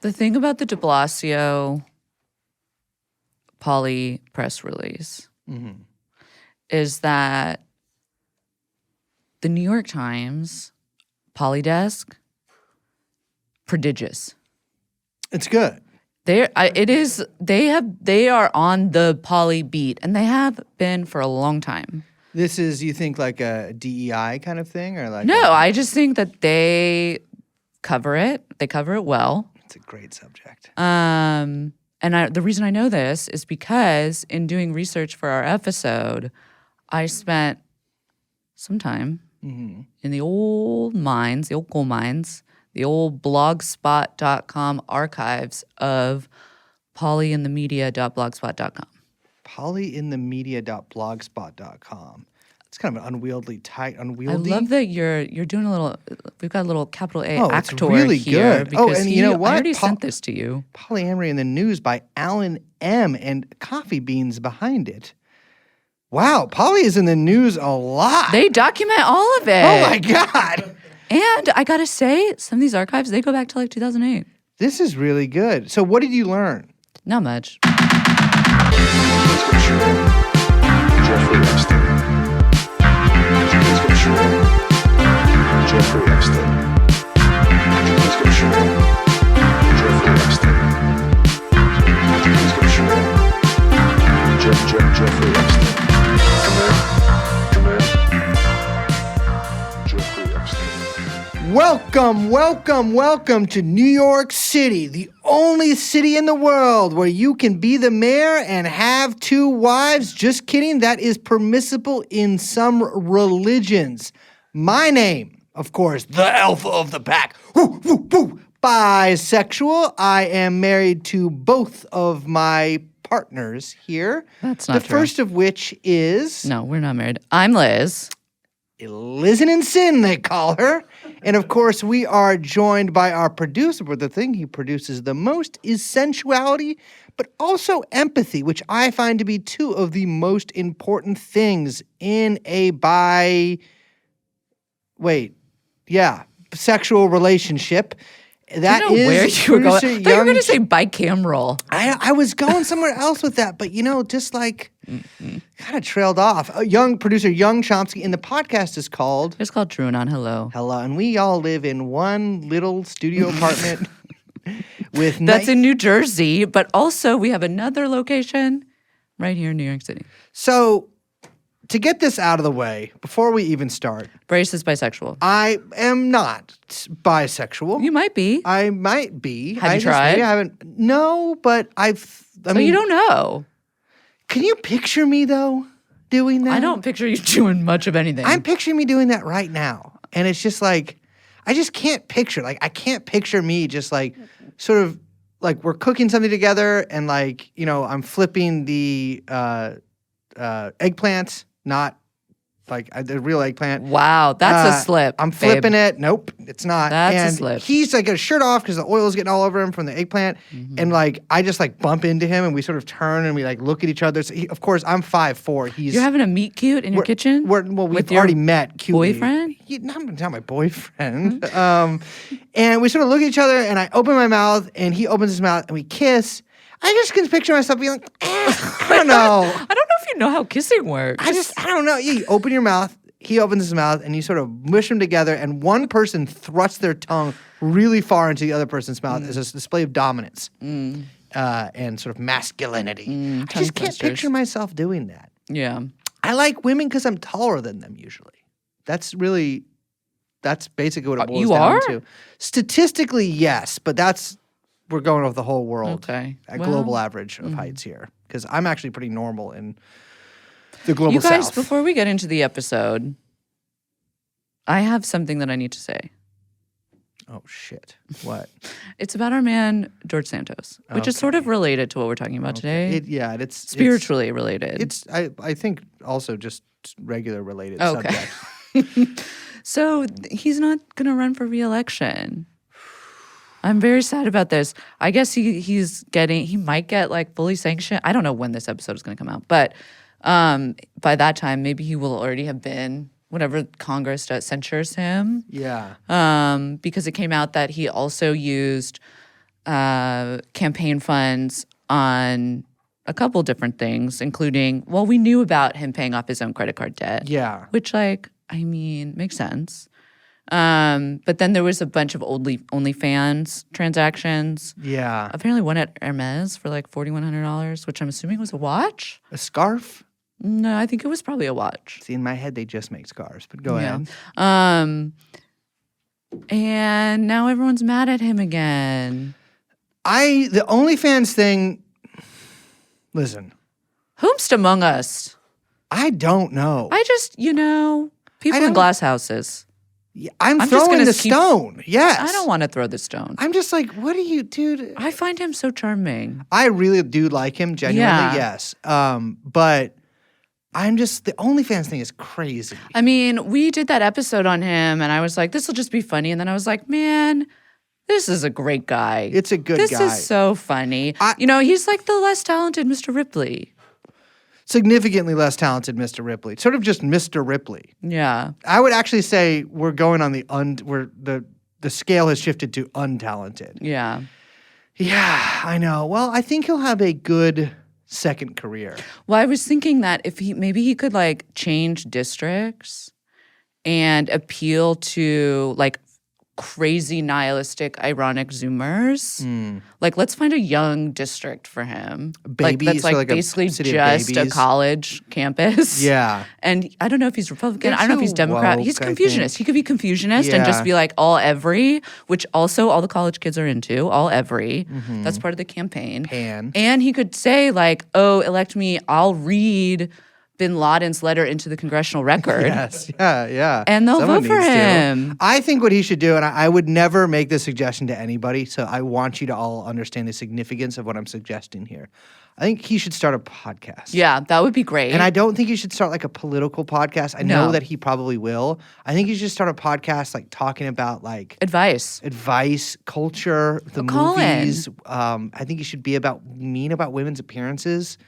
The thing about the de Blasio Polly press release is that the New York Times Polly desk, prodigious. It's good. They are on the Polly beat, and they have been for a long time. This is, you think, like a DEI kind of thing, or like? No, I just think that they cover it. They cover it well. It's a great subject. And the reason I know this is because in doing research for our episode, I spent some time in the old mines, the old coal mines, the old blogspot.com archives of polyinthemedia.blogspot.com. Polyinthemedia.blogspot.com. It's kind of an unwieldy. I love that you're doing a little. We've got a little capital A actor it's really here. good. Oh, and you know what? I already sent this to you. Polyamory in the News by Alan M. and Coffee Beans behind it. Wow, Poly is in the news a lot. They document all of it. Oh my God. And I gotta say, some of these archives, they go back to like 2008. This is really good. So what did you learn? Not much. Jeffrey Epstein. Jeffrey Epstein. Jeffrey Epstein. Jeffrey Epstein. Come in. Jeffrey Epstein. Welcome to New York City, the only city in the world where you can be the mayor and have two wives. Just kidding, that is permissible in some religions. My name, of course, the alpha of the pack, bisexual. I am married to both of my partners here. That's not the true. first of which is... No, we're not married. I'm Liz. Lizen in Sin, they call her. And of course, we are joined by our producer, but the thing he produces the most is sensuality, but also empathy, which I find to be two of the most important things in a sexual relationship. That I don't know is where you were going. I thought you were going to Young- say bicameral. I was going somewhere else with that, but just like kind of trailed off. Young producer, Young Chomsky, and the podcast is called It's called TrueAnon. Hello. Hello, and we all live in one little studio apartment with That's in New Jersey, but also we have another location right here in New York City. So, to get this out of the way, before we even start, Brace is bisexual. I am not bisexual. You might be. I might be. Have you tried? Maybe I haven't. No, but I So mean, you don't know. Can you picture me though doing that? I don't picture you doing much of anything. I'm picturing me doing that right now, and it's just like I just can't picture. Like I can't picture me just like sort of like we're cooking something together, and like I'm flipping the eggplant, not like the real eggplant. Wow, that's a slip. I'm babe. flipping it. Nope, it's not. That's a and slip. He's like got his shirt off because the oil's getting all over him from the eggplant. And like I just like bump into him and we sort of turn and we like look at each other. So of course I'm 5'4". He's You're having a meet cute in your kitchen? We've with your already met. Cutely. boyfriend? Not my boyfriend. And we sort of look at each other and I open my mouth and he opens his mouth and we kiss. I just can picture myself being like, I don't know. I don't know if you know how kissing works. I don't know. You open your mouth, he opens his mouth, and you sort of mush them together, and one person thrusts their tongue really far into the other person's mouth as a display of dominance and sort of masculinity. I just can't twisters. picture myself doing that. Yeah. I like women because I'm taller than them usually. That's basically what it boils You down are? to. Statistically, yes, but we're going off the whole world. Okay. At Well, global average of heights here. Because I'm actually pretty normal in the global You guys, south. before we get into the episode, I have something that I need to say. Oh, shit. What? It's about our man, George Santos, which is sort of related to what we're talking about today. It's Spiritually related. It's I think also just regular related Okay. subject. So he's not going to run for re-election. I'm very sad about this. I guess he might get like fully sanctioned. I don't know when this episode is going to come out, but by that time, maybe he will already have been whatever Congress censures him. Yeah. Because it came out that he also used campaign funds on a couple different things, including, well, we knew about him paying off his own credit card debt. Yeah. Which, like, I mean, makes sense. But then there was a bunch of OnlyFans transactions. Yeah. Apparently one at Hermes for like $4,100, which I'm assuming was a watch. A scarf? No, I think it was probably a watch. See, in my head, they just make scarves, but go ahead. And now everyone's mad at him again. The OnlyFans thing, listen, Whomst among us? I don't know. I just, people in glass houses. I'm just throwing gonna the keep- stone. Yes. I don't want to throw the stone. I'm just like, what are you, dude? I find him so charming. I really do like him, genuinely, Yeah. yes. But I'm just, the OnlyFans thing is crazy. I mean, we did that episode on him, and I was like, this will just be funny. And then I was like, man, this is a great guy. It's a good This guy. is so funny. He's like the less talented Mr. Ripley. Significantly less talented Mr. Ripley. Sort of just Mr. Ripley. Yeah. I would actually say we're going on where the scale has shifted to untalented. Yeah. Yeah, I know. Well, I think he'll have a good second career. Well, I was thinking that if maybe he could like change districts and appeal to like crazy nihilistic ironic Zoomers. Like, let's find a young district for him. Baby, that's so like like a basically city of just a babies. college campus. Yeah. And I don't know if he's Republican. They're I don't know if he's too Democrat. woke, He's I Confucianist. think. He could be Confucianist and Yeah. just be like all every, which also all the college kids are into, all every. That's part of the campaign. Pan. And he could say like, oh, elect me, I'll read Bin Laden's letter into the congressional record. Yes, yeah. And they'll Someone vote for needs to. him. I think what he should do, and I would never make this suggestion to anybody, so I want you to all understand the significance of what I'm suggesting here. I think he should start a podcast. Yeah, that would be great. And I don't think he should start like a political podcast. I know No. that he probably will. I think he should start a podcast like talking about like Advice. culture, the Call in. movies. I think he should be mean about women's appearances.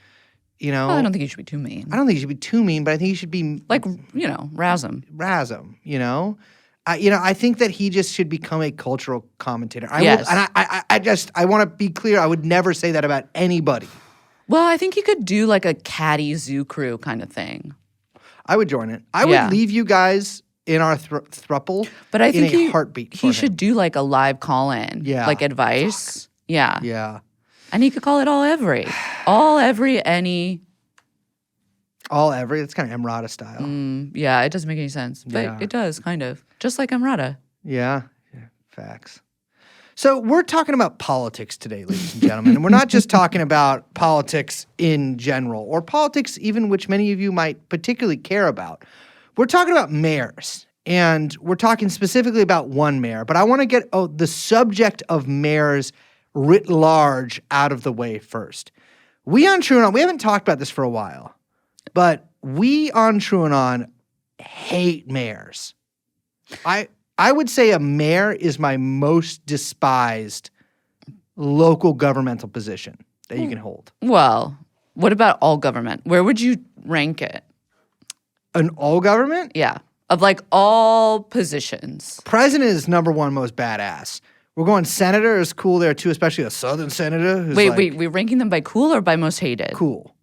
You know, Well, I don't think he should be too mean. I don't think he should be too mean, but I think he should be Like, razz him. razz him, you know? I think that he just should become a cultural commentator. Yes. I want to be clear. I would never say that about anybody. Well, I think he could do like a catty zoo crew kind of thing. I would join it. I Yeah. would leave you guys in our thruple But I think in a heartbeat. he should do like a live call-in. Yeah. Like advice. Yeah. Yeah. And he could call it all every. All every, any. All every. It's kind of Emrata style. Yeah, it doesn't make any sense. But Yeah. it does, kind of. Just like Emrata. Yeah. Facts. So we're talking about politics today, ladies and gentlemen. And we're not just talking about politics in general or politics even which many of you might particularly care about. We're talking about mayors. And we're talking specifically about one mayor. But I want to get the subject of mayors writ large out of the way first. We on TrueAnon, we haven't talked about this for a while, but we on TrueAnon hate mayors. I would say a mayor is my most despised local governmental position that you can hold. Well, what about all government? Where would you rank it? An all government? Yeah. Of like all positions. President is number one most badass. We're going senator is cool there too, especially a southern senator who's Wait, like, we're ranking them by cool or by most hated? cool.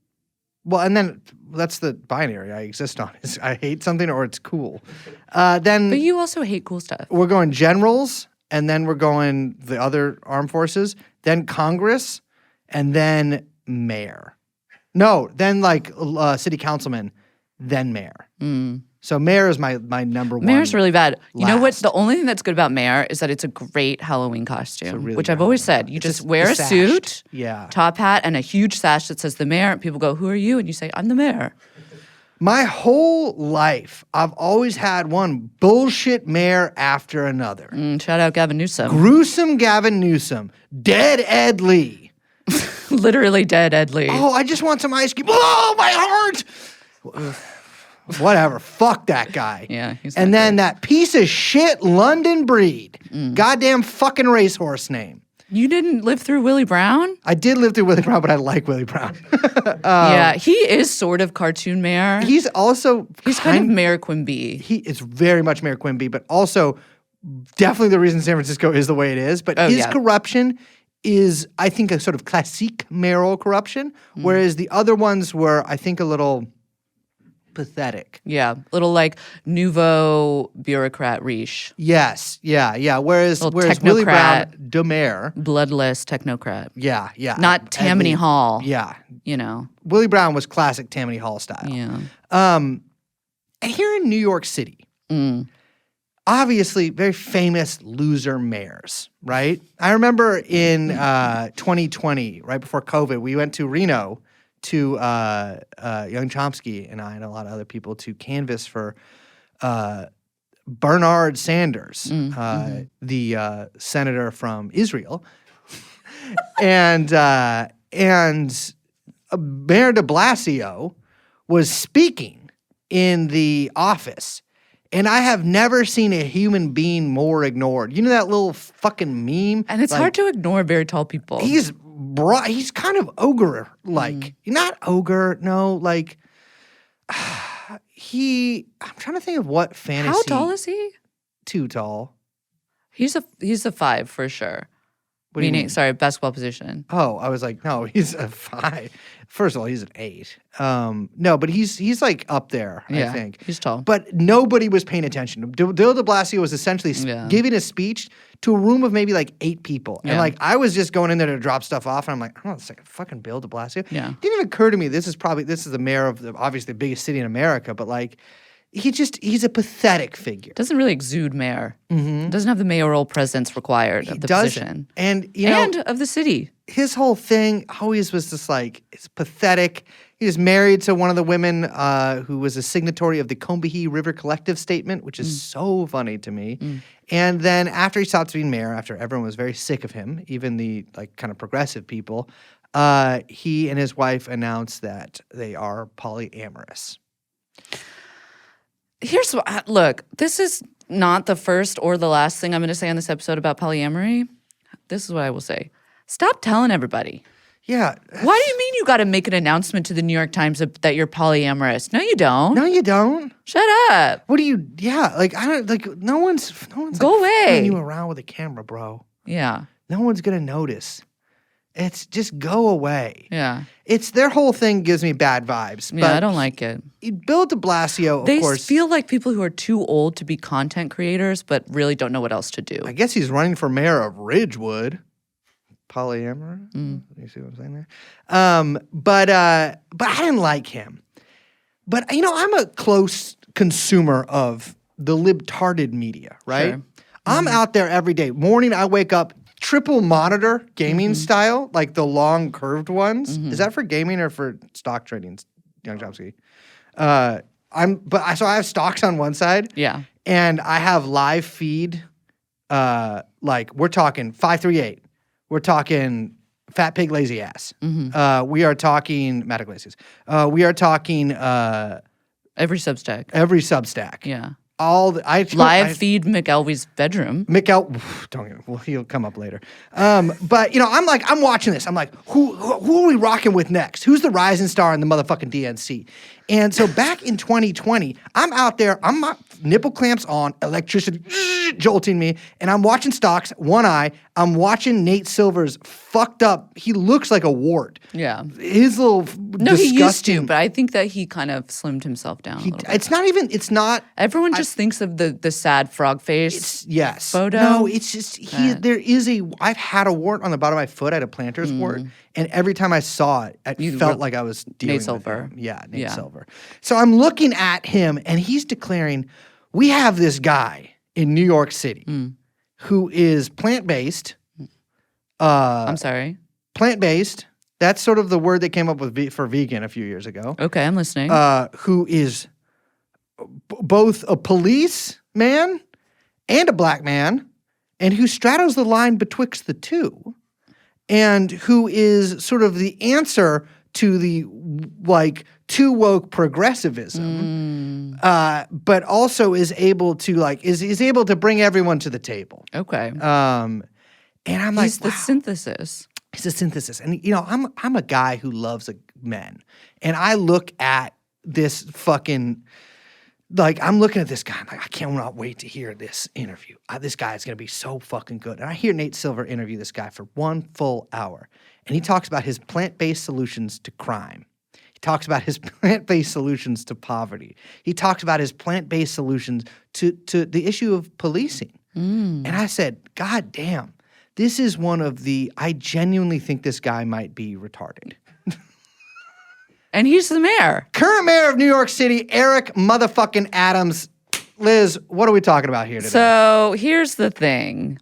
Well, and then that's the binary I exist on. Is I hate something or it's cool. Then But you also hate cool stuff. we're going generals, and then we're going the other armed forces, then Congress, and then mayor. No, then like city councilman, then mayor. So mayor is my number one. Mayor's really bad. You know what? last. The only thing that's good about Mayor is that it's a great Halloween costume, really which good I've always Halloween said. You costume. just It's wear a sashed. suit, Yeah. top hat, and a huge sash that says the mayor. And people go, "Who are you?" And you say, "I'm the mayor." My whole life, I've always had one bullshit mayor after another. Shout out Gavin Newsom. Gruesome Gavin Newsom, dead Ed Lee. Literally dead Ed Lee. Oh, I just want some ice cream. Oh, my heart. Whatever. Fuck that guy. Yeah, he's And not then that piece of shit London Breed. Goddamn fucking racehorse name. You didn't live through Willie Brown? I did live through Willie Brown, but I like Willie Brown. Yeah, he is sort of cartoon mayor. He's also He's kind of Mayor Quimby. he is very much Mayor Quimby, but also definitely the reason San Francisco is the way it is. But Oh, his yeah. corruption is, I think, a sort of classique mayoral corruption, whereas the other ones were, I think, a little pathetic. Yeah, little like nouveau bureaucrat riche, Yes, yeah. Whereas Little Willie Brown, technocrat. de mayor, bloodless technocrat. yeah. Not Tammany Hall. Yeah. You know. Willie Brown was classic Tammany Hall style. Yeah. And here in New York City, obviously very famous loser mayors, right? I remember in 2020, right before COVID, we went to Reno to Young Chomsky and I and a lot of other people to canvass for Bernard Sanders, the senator from Israel, and Mayor de Blasio was speaking in the office. And I have never seen a human being more ignored. You know that little fucking meme? And it's hard to ignore very tall people. He's kind of ogre-like. Not ogre, no, like I'm trying to think of what fantasy. How tall is he? Too tall. He's a 5 for sure. What do you Meaning, mean? sorry, basketball position. Oh, I was like, no, he's a 5. First of all, he's an 8. No, but he's like up there, I think. He's tall. But nobody was paying attention. Bill de Blasio was essentially giving a speech to a room of maybe like 8 people. And like I was just going in there to drop stuff off, and I'm like, oh, it's like fucking Bill de Blasio. Yeah. It didn't even occur to me this is the mayor of obviously the biggest city in America, but like he's a pathetic figure. Doesn't really exude mayor. Doesn't have the mayoral presence required of the position. And you know, and of the city. his whole thing always was just like, it's pathetic. He was married to one of the women who was a signatory of the Combahee River Collective Statement, which is so funny to me. And then after he stopped being mayor, after everyone was very sick of him, even the like kind of progressive people, he and his wife announced that they are polyamorous. Here's what, look, this is not the first or the last thing I'm going to say on this episode about polyamory. This is what I will say. Stop telling everybody. Yeah. Why do you mean you got to make an announcement to the New York Times that you're polyamorous? No, you don't. No, you don't. Shut up. What do you, yeah, like, I don't, like, no one's Go like, away. following you around with a camera, bro. Yeah. No one's going to notice. It's just go away. Yeah. It's their whole thing gives me bad vibes. Yeah, but I don't like it. Bill de Blasio, of They course. feel like people who are too old to be content creators, but really don't know what else to do. I guess he's running for mayor of Ridgewood. Polyamorous. You see what I'm saying there? But I didn't like him. But you know, I'm a close consumer of the libtarded media, right? Sure. I'm out there every day. Morning, I wake up, triple monitor gaming style, like the long curved ones. Is that for gaming or for stock trading, Young Chomsky? So I have stocks on one side. Yeah. And I have live feed, like we're talking 538. We're talking Fat Pig Lazy Ass. We are talking Matt Iglesias. We are talking Every Substack. every Substack. Yeah. All the, Live feed McElvey's bedroom. Well, he'll come up later. But you know, I'm watching this. I'm like, who are we rocking with next? Who's the rising star in the motherfucking DNC? And so back in 2020, I'm out there. I'm nipple clamps on, electricity jolting me, and I'm watching stocks. One eye. I'm watching Nate Silver's fucked up. He looks like a wart. Yeah. His little No, he used to, disgusting. but I think that he kind of slimmed himself down a little bit. It's not even. It's not. Everyone just thinks of the sad frog face Yes. photo. No, it's just there is a. I've had a wart on the bottom of my foot. I had a planter's wart, and every time I saw it, it felt like I was dealing with Silver. him. Yeah, Nate Silver. So I'm looking at him, and he's declaring, "We have this guy in New York City who is plant-based." I'm sorry. Plant-based. That's sort of the word they came up with for vegan a few years ago. Okay, I'm listening. Who is both a police man and a black man, and who straddles the line betwixt the two, and who is sort of the answer to the like too woke progressivism, but also is able to is able to bring everyone to the table. Okay. And I'm like, He's the wow. synthesis. It's a synthesis. And, you know, I'm a guy who loves men. And I look at this fucking like, I'm looking at this guy. I'm like, I cannot wait to hear this interview. This guy is going to be so fucking good. And I hear Nate Silver interview this guy for 1 full hour. And he talks about his plant-based solutions to crime. He talks about his plant-based solutions to poverty. He talks about his plant-based solutions to the issue of policing. And I said, God damn, this is one of the, I genuinely think this guy might be retarded. And he's the mayor. Current mayor of New York City, Eric motherfucking Adams. Liz, what are we talking about here today? So here's the thing.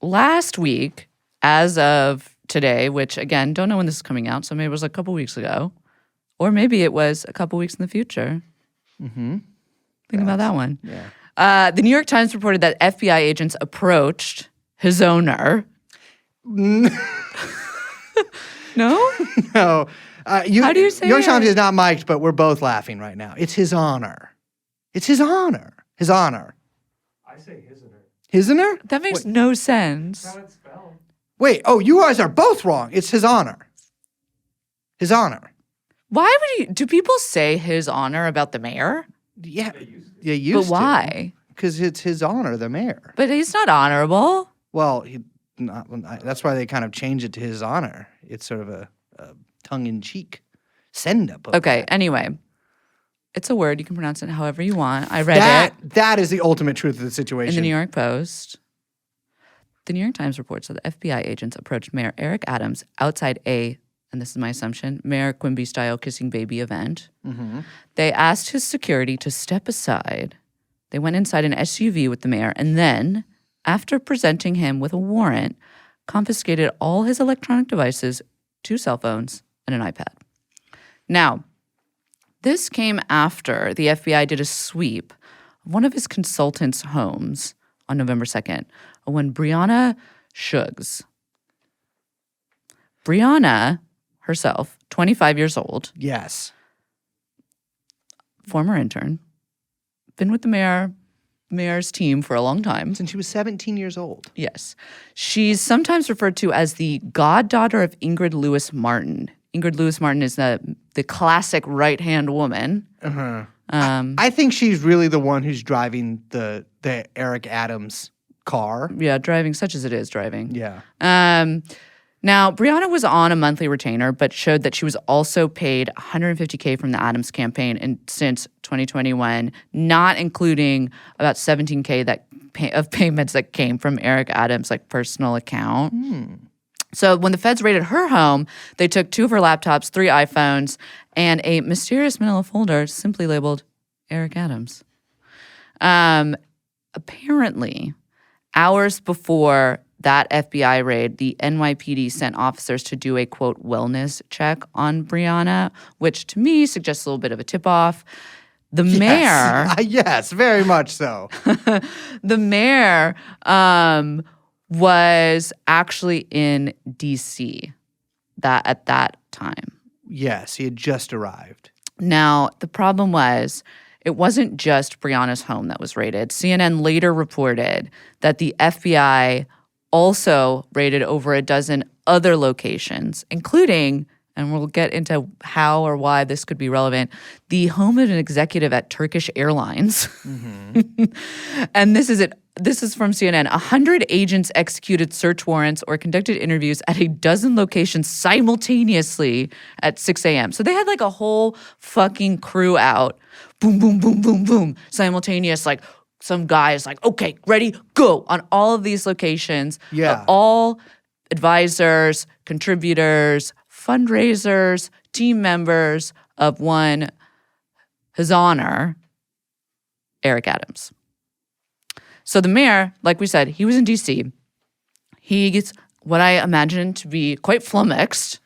Last week, as of today, which again, don't know when this is coming out, so maybe it was a couple weeks ago, or maybe it was a couple weeks in the future. Think about that one. Yeah. The New York Times reported that FBI agents approached his owner. No? No. How do you say Your it? Times is not mic'd, but we're both laughing right now. It's his honor. It's his honor. His honor. I say hisner. Hisner? That makes no sense. How it's spelled. Wait, oh, you guys are both wrong. It's his honor. His honor. Why would do people say his honor about the mayor? Yeah. You used But why? Because it's his honor, the mayor. But he's not honorable. Well, that's why they kind of changed it to his honor. It's sort of a tongue-in-cheek send-up. of Okay, that. anyway. It's a word. You can pronounce it however you want. I read it That is the ultimate truth of the situation. in the New York Post. The New York Times reports that the FBI agents approached Mayor Eric Adams outside and this is my assumption, Mayor Quimby-style kissing baby event. They asked his security to step aside. They went inside an SUV with the mayor and then, after presenting him with a warrant, confiscated all his electronic devices, 2 cell phones, and an iPad. Now, this came after the FBI did a sweep of one of his consultants' homes on November 2nd when Brianna Suggs, Brianna herself, 25 years old, Yes. former intern, been with the mayor's team for a long time. Since she was 17 years old. Yes. She's sometimes referred to as the goddaughter of Ingrid Lewis Martin. Ingrid Lewis Martin is the classic right-hand woman. I think she's really the one who's driving the Eric Adams car. Yeah, driving, such as it is driving. Yeah. Now, Brianna was on a monthly retainer, but showed that she was also paid $150K from the Adams campaign since 2021, not including about $17K of payments that came from Eric Adams' personal account. So when the feds raided her home, they took 2 of her laptops, 3 iPhones, and a mysterious manila folder simply labeled Eric Adams. Apparently, hours before that FBI raid, the NYPD sent officers to do a, quote, wellness check on Brianna, which to me suggests a little bit of a tip-off. The mayor... Yes, very much so. The mayor was actually in D.C. at that time. Yes, he had just arrived. Now, the problem was it wasn't just Brianna's home that was raided. CNN later reported that the FBI also raided over a dozen other locations, including, and we'll get into how or why this could be relevant, the home of an executive at Turkish Airlines. And this is it. This is from CNN. 100 agents executed search warrants or conducted interviews at a dozen locations simultaneously at 6 a.m. So they had a whole fucking crew out. Boom, boom, boom, boom, boom. Simultaneous, some guy is okay, ready, go, on all of these locations. Yeah. All advisors, contributors, fundraisers, team members of one, his honor, Eric Adams. So the mayor, like we said, he was in D.C. He gets what I imagine to be quite flummoxed.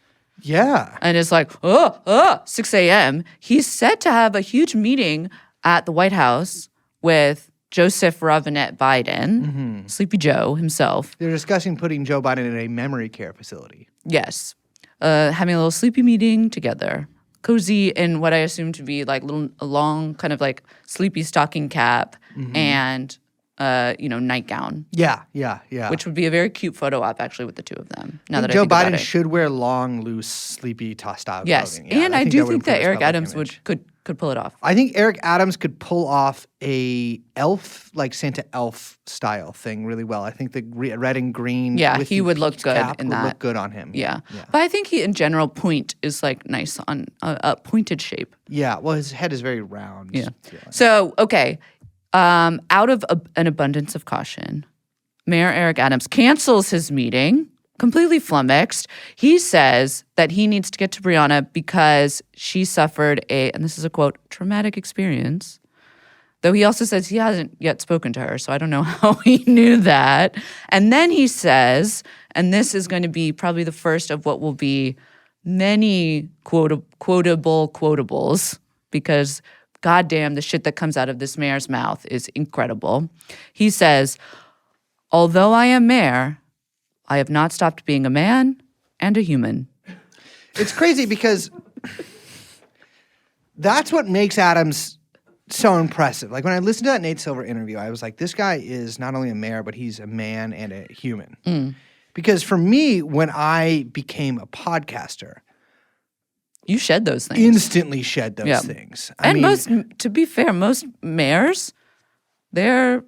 Yeah. And is 6 a.m. He's said to have a huge meeting at the White House with Joseph Robinette Biden, Sleepy Joe himself. They're discussing putting Joe Biden in a memory care facility. Yes. Having a little sleepy meeting together. Cozy in what I assume to be a long kind of sleepy stocking cap and nightgown, Yeah. which would be a very cute photo op actually with the two of them. Now I that think Joe I think about Biden it. should wear long, loose, sleepy style Yes, clothing. Yeah, and I do would think that improve his Eric public Adams image. could pull it off. I think Eric Adams could pull off a elf, like Santa elf style thing really well. I think the red and green. Yeah, with he the would look peaked good cap in would that. look good on him. Yeah. But I think he, in general, point is like nice on a pointed shape. Yeah. Well, his head is very round. Yeah. So, okay, out of an abundance of caution, Mayor Eric Adams cancels his meeting, completely flummoxed. He says that he needs to get to Brianna because she suffered and this is a quote, traumatic experience. Though he also says he hasn't yet spoken to her, so I don't know how he knew that. And then he says, and this is going to be probably the first of what will be many quotables, because goddamn, the shit that comes out of this mayor's mouth is incredible. He says, although I am mayor, I have not stopped being a man and a human. It's crazy because that's what makes Adams so impressive. Like when I listened to that Nate Silver interview, I was like, this guy is not only a mayor, but he's a man and a human. Because for me, when I became a podcaster, you shed those things. Instantly shed those things. I mean, to be fair, most mayors, they're,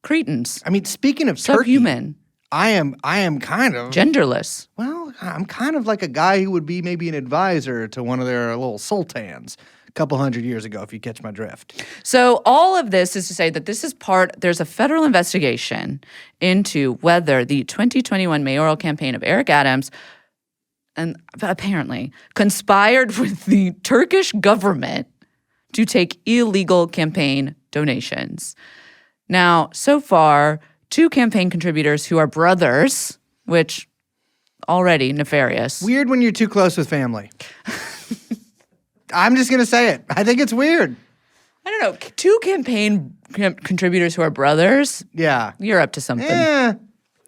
cretins. I mean, speaking of subhuman. Turkey, I am kind of genderless. Well, I'm kind of like a guy who would be maybe an advisor to one of their little sultans a couple hundred years ago, if you catch my drift. So all of this is to say that this is there's a federal investigation into whether the 2021 mayoral campaign of Eric Adams and apparently conspired with the Turkish government to take illegal campaign donations. Now, so far, 2 campaign contributors who are brothers, which already nefarious. Weird when you're too close with family. I'm just going to say it. I think it's weird. I don't know. 2 campaign contributors who are brothers. Yeah. You're up to something. Yeah.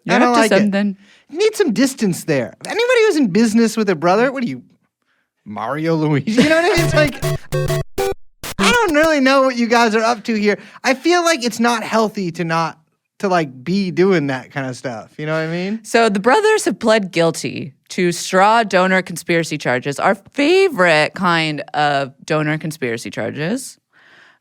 You're up to something. You need some distance there. Anybody who's in business with a brother, what are you, Mario Luigi? You know what I mean? It's like, I don't really know what you guys are up to here. I feel like it's not healthy to be doing that kind of stuff. You know what I mean? So the brothers have pled guilty to straw donor conspiracy charges, our favorite kind of donor conspiracy charges.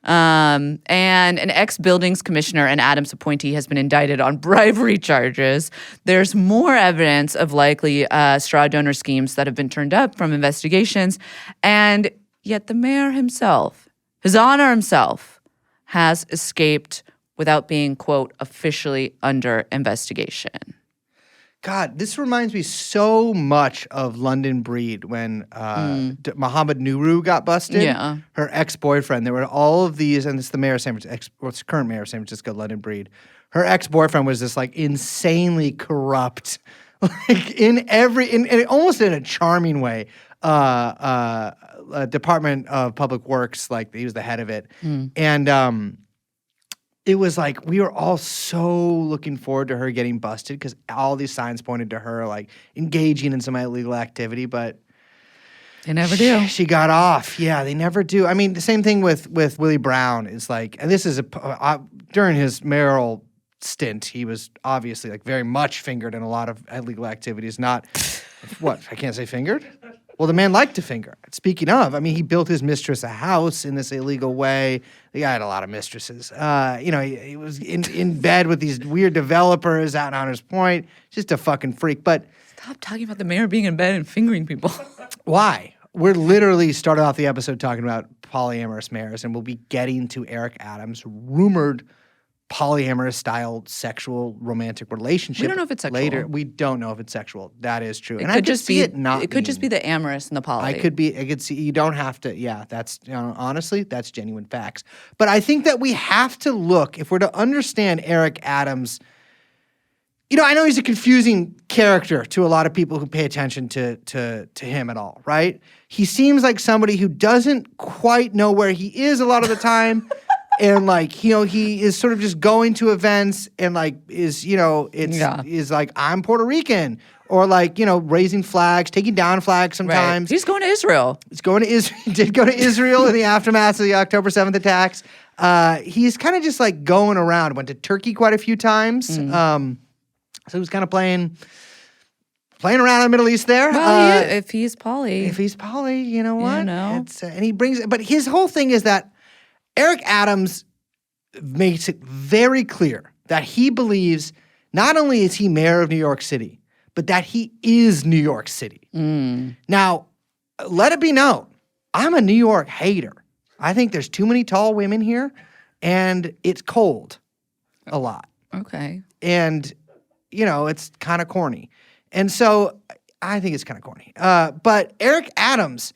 And an ex-buildings commissioner and Adams appointee has been indicted on bribery charges. There's more evidence of likely straw donor schemes that have been turned up from investigations. And yet the mayor himself, his honor himself, has escaped without being, quote, officially under investigation. God, this reminds me so much of London Breed when Mohammed Nuru got busted. Yeah. Her ex-boyfriend. There were all of these, and it's the mayor of San Francisco, it's current mayor of San Francisco, London Breed. Her ex-boyfriend was this like insanely corrupt, like almost in a charming way, Department of Public Works, like he was the head of it. And it was like we were all so looking forward to her getting busted because all these signs pointed to her like engaging in some illegal activity, but they never do. She got off. Yeah, they never do. I mean, the same thing with Willie Brown is like, and this is during his mayoral stint, he was obviously like very much fingered in a lot of illegal activities. Not what I can't say fingered. Well, the man liked to finger. Speaking of, I mean, he built his mistress a house in this illegal way. The guy had a lot of mistresses. He was in bed with these weird developers out in Honors Point. Just a fucking freak. But stop talking about the mayor being in bed and fingering people. Why? We're literally started off the episode talking about polyamorous mayors, and we'll be getting to Eric Adams' rumored polyamorous style sexual romantic relationship. We don't know if it's sexual. Later, we don't know if it's sexual. That is true. It could just be the amorous and the poly. I could see. You don't have to. Yeah, that's honestly, that's genuine facts. But I think that we have to look if we're to understand Eric Adams. I know he's a confusing character to a lot of people who pay attention to him at all. Right? He seems like somebody who doesn't quite know where he is a lot of the time. And he is sort of just going to events and is like, I'm Puerto Rican, or raising flags, taking down flags sometimes. Right. He's going to Israel. He did go to Israel in the aftermath of the October 7th attacks. He's kind of just like going around. Went to Turkey quite a few times. So he was kind of playing around in the Middle East there. Well, if he's poly. If he's poly, you know what? know. And he brings, but his whole thing is that Eric Adams makes it very clear that he believes not only is he mayor of New York City, but that he is New York City. Now, let it be known, I'm a New York hater. I think there's too many tall women here, and it's cold a lot. Okay. And, it's kind of corny. And so I think it's kind of corny. But Eric Adams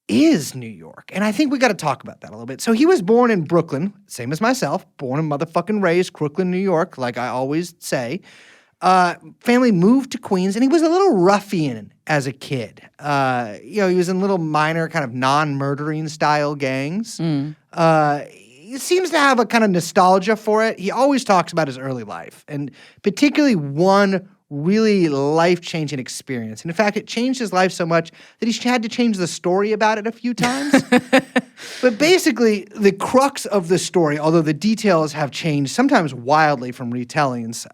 is New York. And I think we got to talk about that a little bit. So he was born in Brooklyn, same as myself, born and motherfucking raised Crooklyn, New York, like I always say. Family moved to Queens, and he was a little ruffian as a kid. He was in little minor kind of non-murdering style gangs. He seems to have a kind of nostalgia for it. He always talks about his early life, and particularly one really life-changing experience. And in fact, it changed his life so much that he had to change the story about it a few times. But basically, the crux of the story, although the details have changed sometimes wildly from retellings,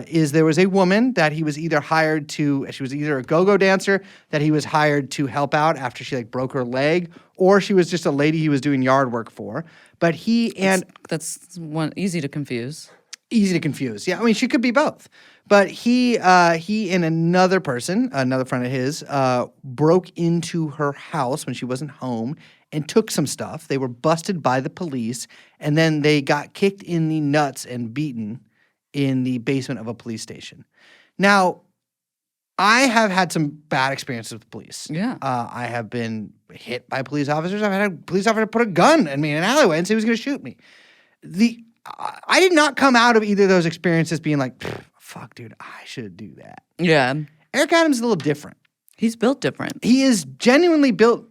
is there was a woman that he was either hired to, she was either a go-go dancer that he was hired to help out after she broke her leg, or she was just a lady he was doing yard work for. But That's one easy to confuse. Easy to confuse. Yeah, I mean, she could be both. But he and another person, another friend of his, broke into her house when she wasn't home and took some stuff. They were busted by the police, and then they got kicked in the nuts and beaten in the basement of a police station. Now, I have had some bad experiences with police. Yeah. I have been hit by police officers. I've had a police officer put a gun at me in an alleyway and say he was going to shoot me. I did not come out of either of those experiences being like, fuck, dude, I should do that. Yeah. Eric Adams is a little different. He's built different. He is genuinely built,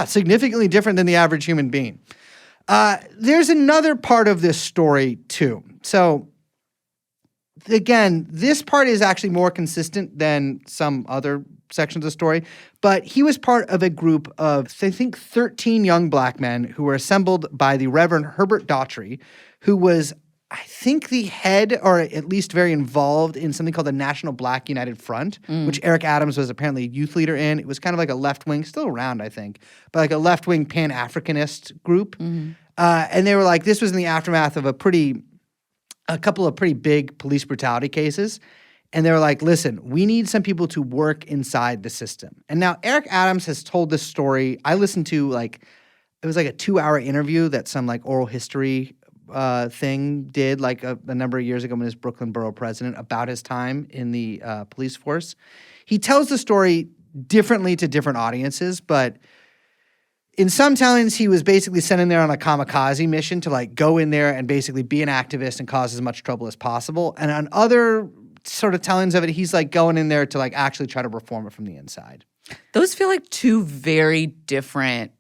significantly different than the average human being. There's another part of this story, too. So, again, this part is actually more consistent than some other sections of the story, but he was part of a group of, I think, 13 young black men who were assembled by the Reverend Herbert Daughtry, who was, I think, the head, or at least very involved in something called the National Black United Front, which Eric Adams was apparently a youth leader in. It was kind of like a left-wing, still around, I think, but like a left-wing Pan-Africanist group. And they were like, this was in the aftermath of a couple of pretty big police brutality cases. And they were like, listen, we need some people to work inside the system. And now Eric Adams has told this story. I listened to it was like a 2-hour interview that some oral history thing did a number of years ago when he was Brooklyn Borough president about his time in the police force. He tells the story differently to different audiences, but in some tellings, he was basically sent in there on a kamikaze mission to go in there and basically be an activist and cause as much trouble as possible. And on other sort of tellings of it, he's going in there to actually try to reform it from the inside. Those feel like two very different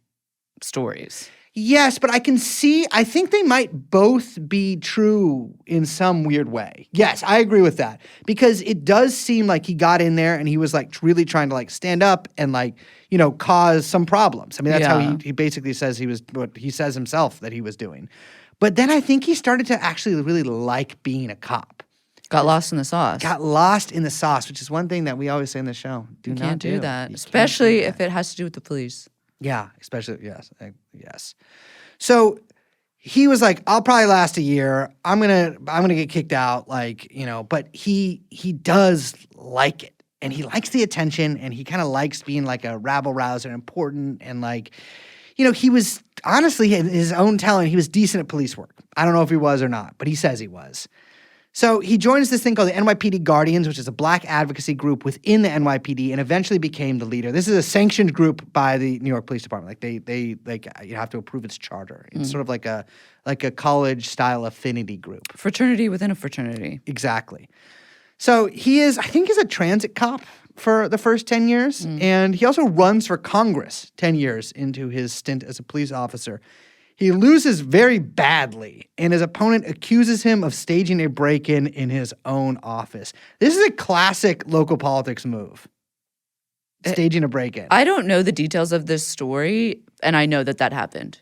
stories. Yes, but I think they might both be true in some weird way. Yes, I agree with that. Because it does seem like he got in there and he was really trying to stand up and cause some problems. I mean, that's how he basically says what he says himself that he was doing. But then I think he started to actually really like being a cop. Got lost in the sauce. Got lost in the sauce, which is one thing that we always say in the show. You can't do that, especially if it has to do with the police. Yeah, especially, yes. So he was like, I'll probably last a year. I'm gonna get kicked out, but he does like it. And he likes the attention, and he kind of likes being a rabble-rouser, important, and he was, honestly, in his own telling, he was decent at police work. I don't know if he was or not, but he says he was. So he joins this thing called the NYPD Guardians, which is a black advocacy group within the NYPD, and eventually became the leader. This is a sanctioned group by the New York Police Department. They you have to approve its charter. It's sort of like a college style affinity group. Fraternity within a fraternity. Exactly. So he's a transit cop for the first 10 years, and he also runs for Congress 10 years into his stint as a police officer. He loses very badly, and his opponent accuses him of staging a break-in in his own office. This is a classic local politics move, staging a break-in. I don't know the details of this story, and I know that happened.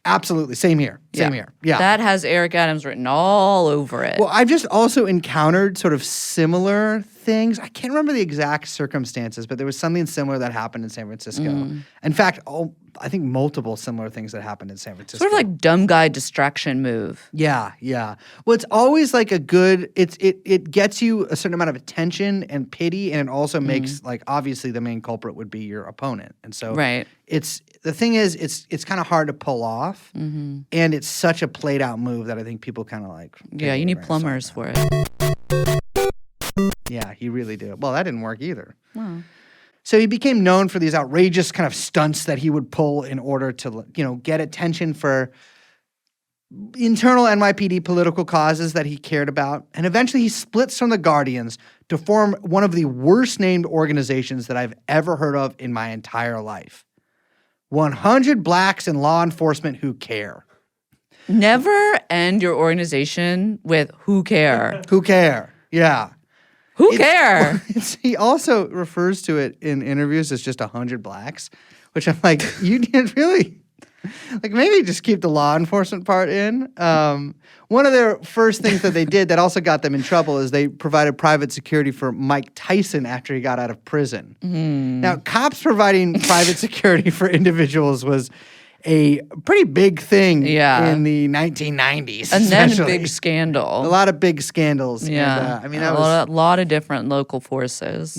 Absolutely. Same here. Same here. Yeah. That has Eric Adams written all over it. Well, I've just also encountered sort of similar things. I can't remember the exact circumstances, but there was something similar that happened in San Francisco. In fact, I think multiple similar things that happened in San Francisco. Sort of like dumb guy distraction move. Yeah, yeah. Well, it's always like a good. It gets you a certain amount of attention and pity, and it also makes like obviously the main culprit would be your opponent, and so Right. It's the thing is it's kind of hard to pull off, and it's such a played out move that I think people kind of like. Yeah, you need plumbers for it. Yeah, you really do. Well, that didn't work either. Wow. So he became known for these outrageous kind of stunts that he would pull in order to, get attention for internal NYPD political causes that he cared about. And eventually he splits from the Guardians to form one of the worst named organizations that I've ever heard of in my entire life. 100 Blacks in Law Enforcement Who Care. Never end your organization with who care. Who care? Yeah. Who care? He also refers to it in interviews as just 100 blacks, which I'm like, you didn't really, like maybe just keep the law enforcement part in. One of their first things that they did that also got them in trouble is they provided private security for Mike Tyson after he got out of prison. Now, cops providing private security for individuals was a pretty big thing in the 1990s. And then a especially. big scandal. A lot of big scandals. Yeah. And, that was a lot of different local forces.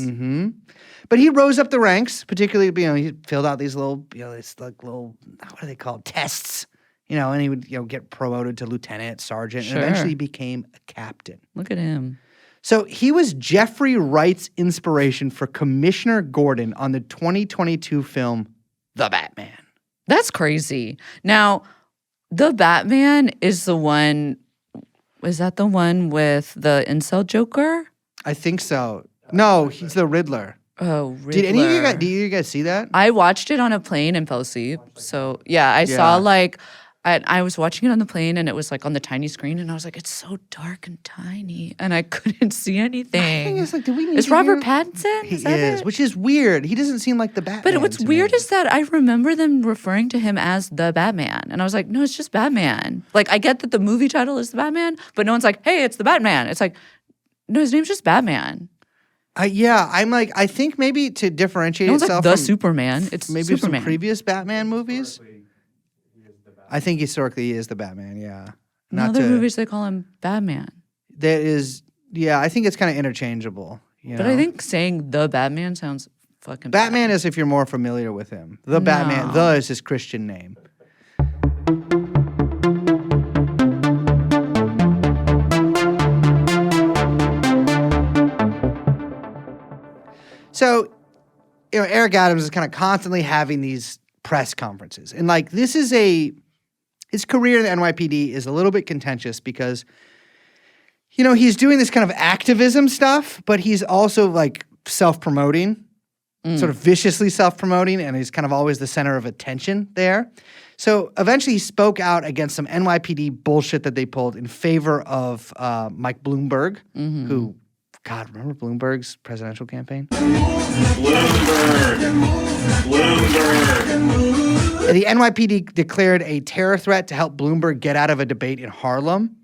But he rose up the ranks, particularly, he filled out these little, what are they called? Tests. And he would, get promoted to lieutenant, sergeant, and eventually became a captain. Look at him. So he was Jeffrey Wright's inspiration for Commissioner Gordon on the 2022 film The Batman. That's crazy. Now, the Batman is the one. Is that the one with the incel Joker? I think so. No, he's the Riddler. Oh, Riddler. Did you guys see that? I watched it on a plane and fell asleep. So yeah, I saw I was watching it on the plane and it was like on the tiny screen and I was like, it's so dark and tiny and I couldn't see anything. It's like, do we need Is to Robert hear- Pattinson? He that is, it? which is weird. He doesn't seem like the Batman. But what's to weird me. is that I remember them referring to him as the Batman. And I was like, no, it's just Batman. Like, I get that the movie title is the Batman, but no one's like, hey, it's the Batman. It's like, no, his name's just Batman. I'm like, I think maybe to differentiate No one's like itself the from Superman. It's maybe Superman. some previous Batman movies. I think historically he is the Batman, yeah. In other movies, they call him Batman. That is, yeah, I think it's kind of interchangeable. But I think saying the Batman sounds fucking Batman bad. is if you're more familiar with him. The Batman, the is his Christian name. So, Eric Adams is kind of constantly having these press conferences. And like his career in the NYPD is a little bit contentious because, he's doing this kind of activism stuff, but he's also like self-promoting, sort of viciously self-promoting, and he's kind of always the center of attention there. So eventually he spoke out against some NYPD bullshit that they pulled in favor of Mike Bloomberg, who, God, remember Bloomberg's presidential campaign? Bloomberg. The NYPD declared a terror threat to help Bloomberg get out of a debate in Harlem.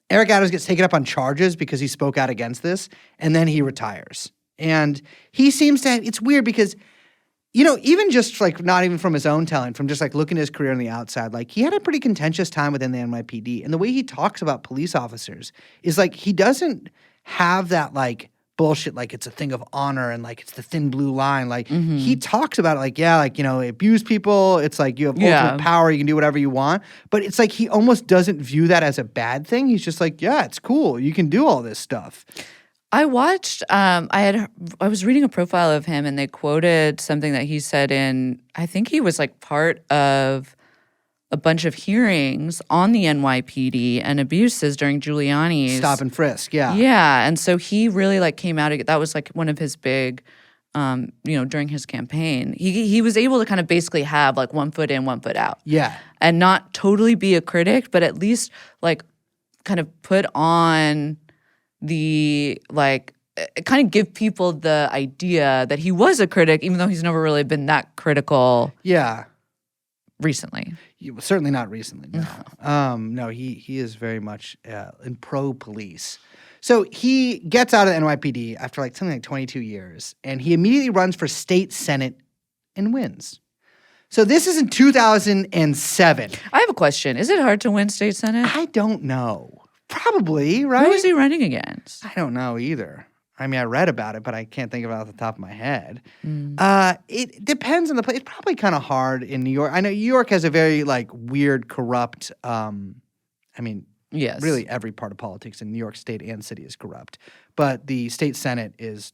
Eric Adams gets taken up on charges because he spoke out against this, and then he retires. And he seems to have, it's weird because, even just like not even from his own telling, from just like looking at his career on the outside, like he had a pretty contentious time within the NYPD. And the way he talks about police officers is like he doesn't have that like bullshit, like it's a thing of honor and like it's the thin blue line. Like he talks about it like, abuse people. It's like you have ultimate power. You can do whatever you want. But it's like he almost doesn't view that as a bad thing. He's just like, yeah, it's cool. You can do all this stuff. I watched, I was reading a profile of him and they quoted something that he said in, I think he was like part of a bunch of hearings on the NYPD and abuses during Giuliani's. Stop and frisk, yeah. Yeah, and so he really like came out, that was like one of his big, during his campaign. He was able to kind of basically have like 1 foot in, 1 foot out. Yeah. And not totally be a critic, but at least like kind of put on the like kind of give people the idea that he was a critic, even though he's never really been that critical. Yeah. recently. Certainly not recently. No, no, he is very much in pro police. So he gets out of the NYPD after like something like 22 years, and he immediately runs for state senate and wins. So this is in 2007. I have a question. Is it hard to win state senate? I don't know. Probably, right? Who is he running against? I don't know either. I mean, I read about it, but I can't think of it off the top of my head. It depends on the place. It's probably kind of hard in New York. I know New York has a very like weird, corrupt. Yes. Really every part of politics in New York State and city is corrupt, but the state senate is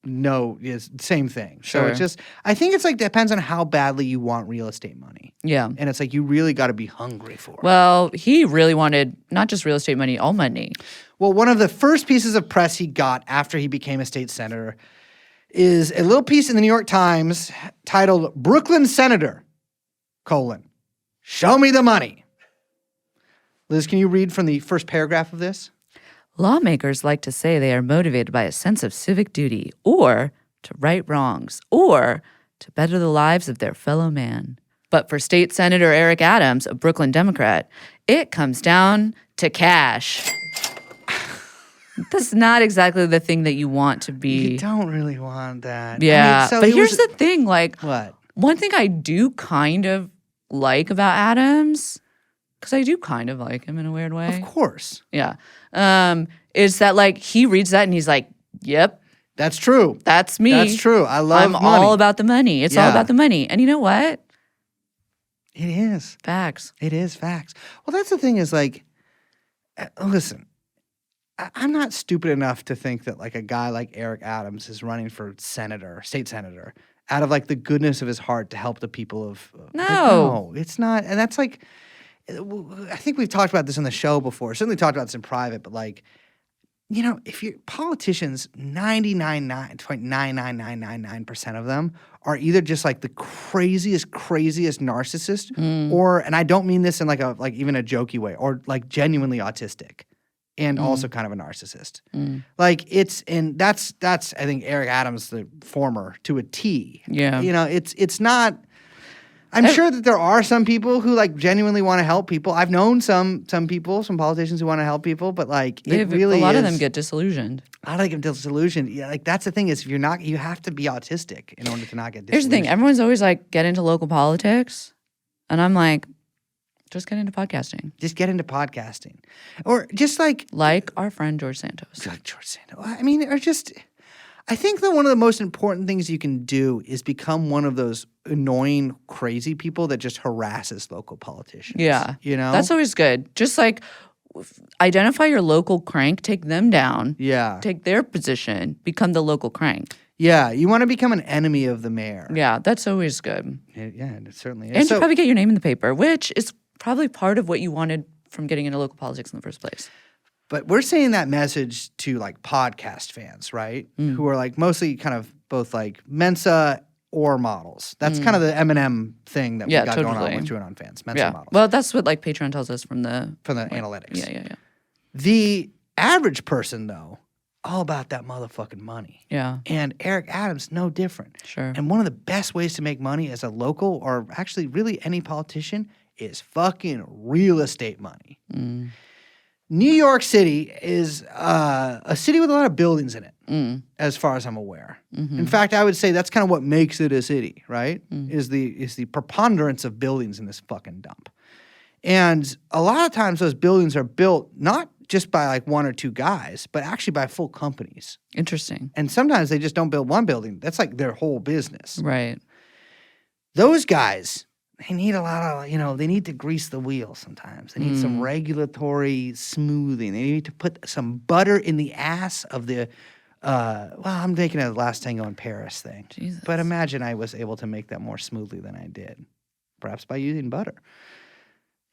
the same thing. So it's just, I think it's like depends on how badly you want real estate money. Yeah. And it's like you really got to be hungry for it. Well, he really wanted not just real estate money, all money. Well, one of the first pieces of press he got after he became a state senator is a little piece in the New York Times titled "Brooklyn Senator: Show me the money." Liz, can you read from the first paragraph of this? Lawmakers like to say they are motivated by a sense of civic duty, or to right wrongs, or to better the lives of their fellow man. But for State Senator Eric Adams, a Brooklyn Democrat, it comes down to cash. That's not exactly the thing that you want to be. You don't really want that. Yeah, so but he here's was- the thing, like, What? one thing I do kind of like about Adams, because I do kind of like him in a weird way. Of course. Yeah. Is that like he reads that and he's like, yep, That's true. that's me. That's true. I love I'm money. all about the money. It's all Yeah. about the money. And you know what? It is. Facts. It is facts. Well, that's the thing is like, listen, I'm not stupid enough to think that like a guy like Eric Adams is running for state senator, out of like the goodness of his heart to help the people of. No. It's not. And that's like, I think we've talked about this on the show before. Certainly talked about this in private, but like, you know, if you're politicians, 99.99999% of them are either just like the craziest narcissist, or, and I don't mean this in like even a jokey way, or like genuinely autistic, and also kind of a narcissist. Like and that's I think Eric Adams, the former, to a T. Yeah. You know, it's not. I'm sure that there are some people who like genuinely want to help people. I've known some people, some politicians who want to help people, but like it really a lot of is- them get disillusioned. A lot of them get disillusioned. Yeah, like that's the thing is if you're not, you have to be autistic in order to not get disillusioned. Here's the thing. Everyone's always like, get into local politics. And I'm like, just get into podcasting. Just get into podcasting, or just like Our friend George Santos. George Santos. I mean, or just. I think that one of the most important things you can do is become one of those annoying, crazy people that just harasses local politicians. Yeah. You know? That's always good. Just like identify your local crank, take them down, Yeah. take their position, become the local crank. Yeah. You want to become an enemy of the mayor. Yeah, that's always good. Yeah, it certainly is. And So- to probably get your name in the paper, which is probably part of what you wanted from getting into local politics in the first place. But we're saying that message to like podcast fans, right? Who are like mostly kind of both like Mensa or models. That's kind of the Eminem thing that we got going on totally. with TrueAnon fans. Mensa Yeah. models. Well, that's what like Patreon tells us from the Analytics. Yeah. The average person, though, all about that motherfucking money. Yeah. And Eric Adams, no different. Sure. And one of the best ways to make money as a local or actually really any politician is fucking real estate money. New York City is a city with a lot of buildings in it, as far as I'm aware. In fact, I would say that's kind of what makes it a city, right? Is the preponderance of buildings in this fucking dump. And a lot of times those buildings are built not just by like one or two guys, but actually by full companies. Interesting. And sometimes they just don't build one building. That's like their whole business. Right. Those guys, they need a lot of, they need to grease the wheel sometimes. They need some regulatory smoothing. They need to put some butter in the ass of the, I'm making a Last Tango in Paris thing. Jesus. But imagine I was able to make that more smoothly than I did, perhaps by using butter.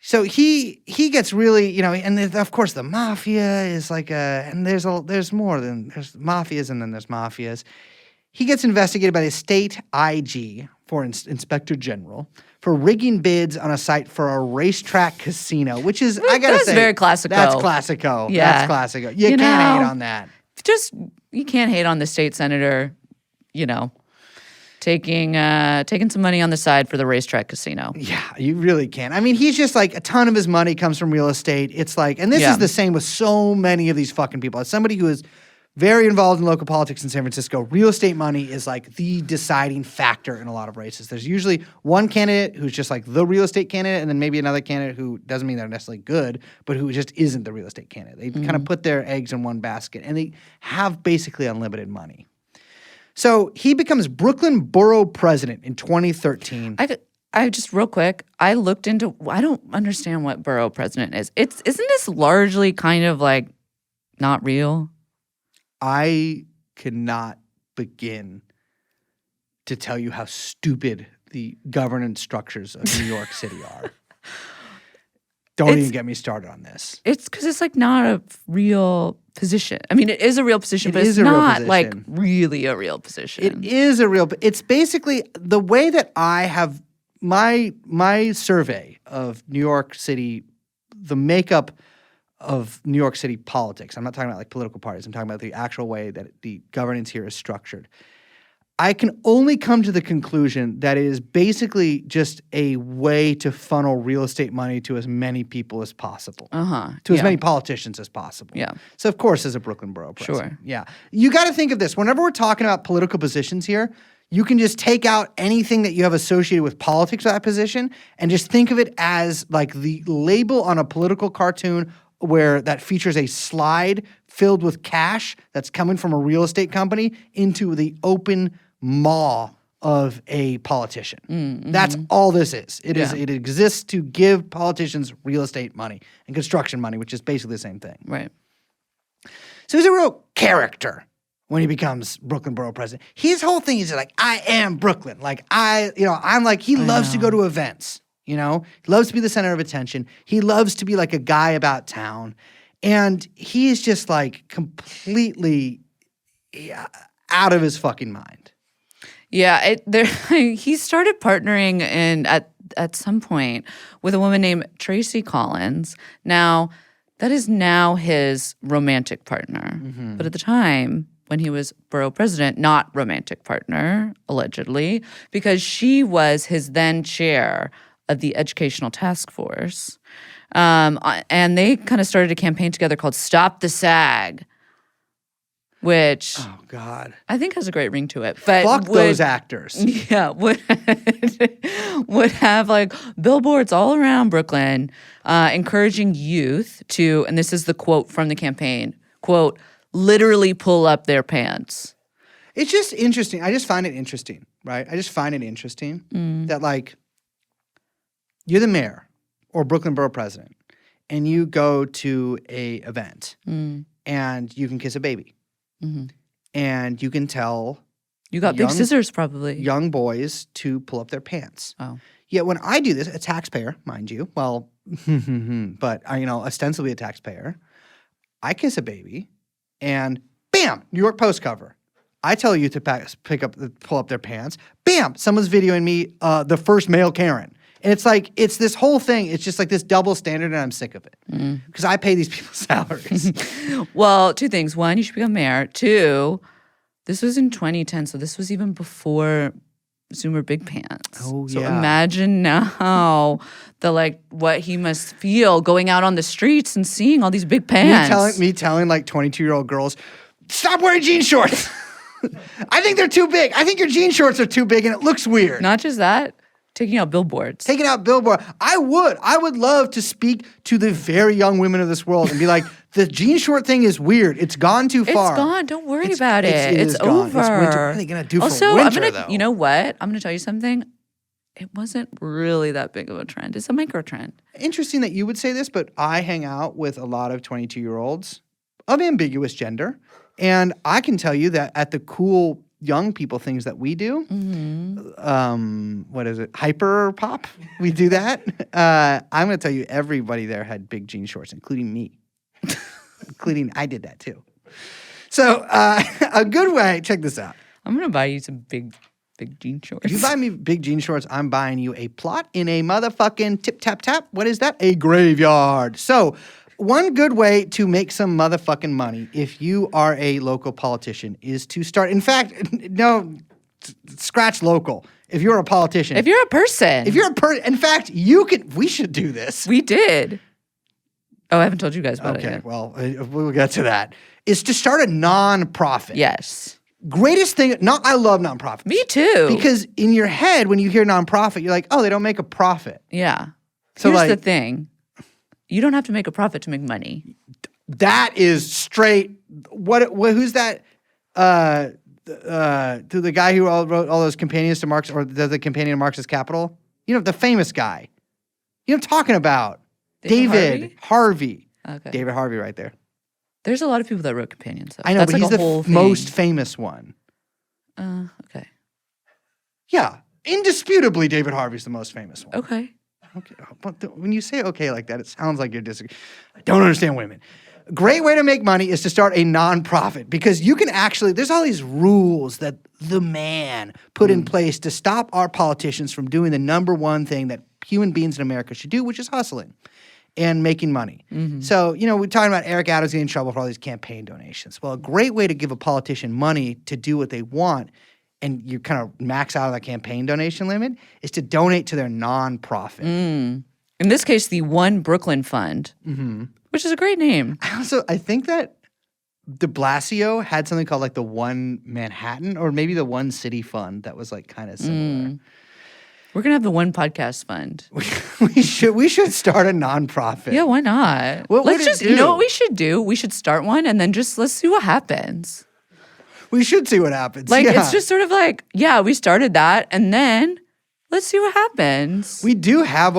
So he gets really, and of course the mafia is like and there's mafias and then there's mafias. He gets investigated by the state IG for Inspector General for rigging bids on a site for a racetrack casino, which is, I gotta That's say, very classico. That's classico. Yeah. That's classico. You can't hate on that. Just, you can't hate on the state senator, taking some money on the side for the racetrack casino. Yeah, you really can. I mean, he's just like a ton of his money comes from real estate. It's like, and this is the same with so many of these fucking people. As somebody who is very involved in local politics in San Francisco, real estate money is like the deciding factor in a lot of races. There's usually one candidate who's just like the real estate candidate, and then maybe another candidate who doesn't mean they're necessarily good, but who just isn't the real estate candidate. They kind of put their eggs in one basket, and they have basically unlimited money. So he becomes Brooklyn Borough President in 2013. I just real quick, I looked into. I don't understand what borough president is. Isn't this largely kind of like not real? I cannot begin to tell you how stupid the governance structures of New York City are. Don't even get me started on this. It's because it's like not a real position. I mean, it is a real position, but it's not like really a real position. It is a real. It's basically the way that I have my survey of New York City, the makeup of New York City politics. I'm not talking about like political parties. I'm talking about the actual way that the governance here is structured. I can only come to the conclusion that it is basically just a way to funnel real estate money to as many people as possible. To as many politicians as possible. Yeah. So, of course, as a Brooklyn Borough President. Sure. Yeah. You got to think of this. Whenever we're talking about political positions here, you can just take out anything that you have associated with politics of that position and just think of it as like the label on a political cartoon where that features a slide filled with cash that's coming from a real estate company into the open maw of a politician. That's all this is. It exists to give politicians real estate money and construction money, which is basically the same thing. Right. So he's a real character when he becomes Brooklyn Borough President. His whole thing is like, I am Brooklyn. Like I'm like, he loves to go to events. He loves to be the center of attention. He loves to be like a guy about town. And he is just like completely out of his fucking mind. Yeah, he started partnering at some point with a woman named Tracy Collins. Now, that is now his romantic partner. But at the time, when he was borough president, not romantic partner, allegedly, because she was his then chair of the educational task force. And they kind of started a campaign together called Stop the Sag, which I think has a great ring to it. But fuck those actors. Yeah, would have like billboards all around Brooklyn encouraging youth to, and this is the quote from the campaign, quote, literally pull up their pants. It's just interesting. I just find it interesting, right? I just find it interesting that like you're the mayor or Brooklyn Borough President and you go to a event and you can kiss a baby. And you can tell you got big scissors probably. Young boys to pull up their pants. Oh. Yet when I do this, a taxpayer, mind you, well, but ostensibly a taxpayer, I kiss a baby and bam, New York Post cover. I tell you to pull up their pants. Bam, someone's videoing me, the first male Karen. And it's like, it's this whole thing. It's just like this double standard, and I'm sick of it. Because I pay these people salaries. Well, two things. One, you should become mayor. Two, this was in 2010, so this was even before Zoomer Big Pants. Oh, so yeah. imagine now what he must feel going out on the streets and seeing all these big pants. Me telling like 22-year-old girls, stop wearing jean shorts. I think they're too big. I think your jean shorts are too big, and it looks weird. Not just that. Taking out billboards. I would love to speak to the very young women of this world and be like, the jean short thing is weird. It's gone too far. It's gone. Don't worry about it. It's over. It's winter. What are they going to do also, for winter, though? You know what? I'm going to tell you something. It wasn't really that big of a trend. It's a micro trend. Interesting that you would say this, but I hang out with a lot of 22-year-olds of ambiguous gender. And I can tell you that at the cool young people things that we do, what is it? Hyper pop? We do that. I'm going to tell you everybody there had big jean shorts, including me. I did that too. So a good way, check this out. I'm going to buy you some big jean shorts. If you buy me big jean shorts, I'm buying you a plot in a motherfucking tip-tap-tap. What is that? A graveyard. So one good way to make some motherfucking money if you are a local politician is to start. In fact, no, scratch local. If you're a politician. If you're a person. In fact, we should do this. We did. Oh, I haven't told you guys about it Okay, yet. well, we'll get to that. Is to start a nonprofit. Yes. Greatest thing, I love nonprofits. Me too. Because in your head, when you hear nonprofit, you're like, oh, they don't make a profit. Yeah. So, Here's the like- thing. You don't have to make a profit to make money. That is straight. Who's that? The guy who wrote all those companions to Marx, or the companion to Marx's Capital? You know, the famous guy. You know what I'm talking about? David Harvey. Okay. David Harvey right there. There's a lot of people that wrote companions. Though. I know, That's but like he's a whole the thing. most famous one. Okay. Yeah, indisputably, David Harvey's the most famous one. Okay. Okay, but when you say okay like that, it sounds like you're disagreeing. I don't understand women. A great way to make money is to start a nonprofit because you can actually, there's all these rules that the man put in place to stop our politicians from doing the number one thing that human beings in America should do, which is hustling and making money. So, we're talking about Eric Adams getting in trouble for all these campaign donations. Well, a great way to give a politician money to do what they want and you kind of max out on that campaign donation limit is to donate to their nonprofit. In this case, the One Brooklyn Fund, which is a great name. I think that de Blasio had something called like the One Manhattan or maybe the One City Fund that was like kind of similar. We're gonna have the One Podcast Fund. We should start a nonprofit. Yeah, why not? What would Let's it just, do? you know what we should do? We should start one and then let's see what happens. We should see what happens. Like, yeah. it's just sort of like, yeah, we started that and then let's see what happens. We do have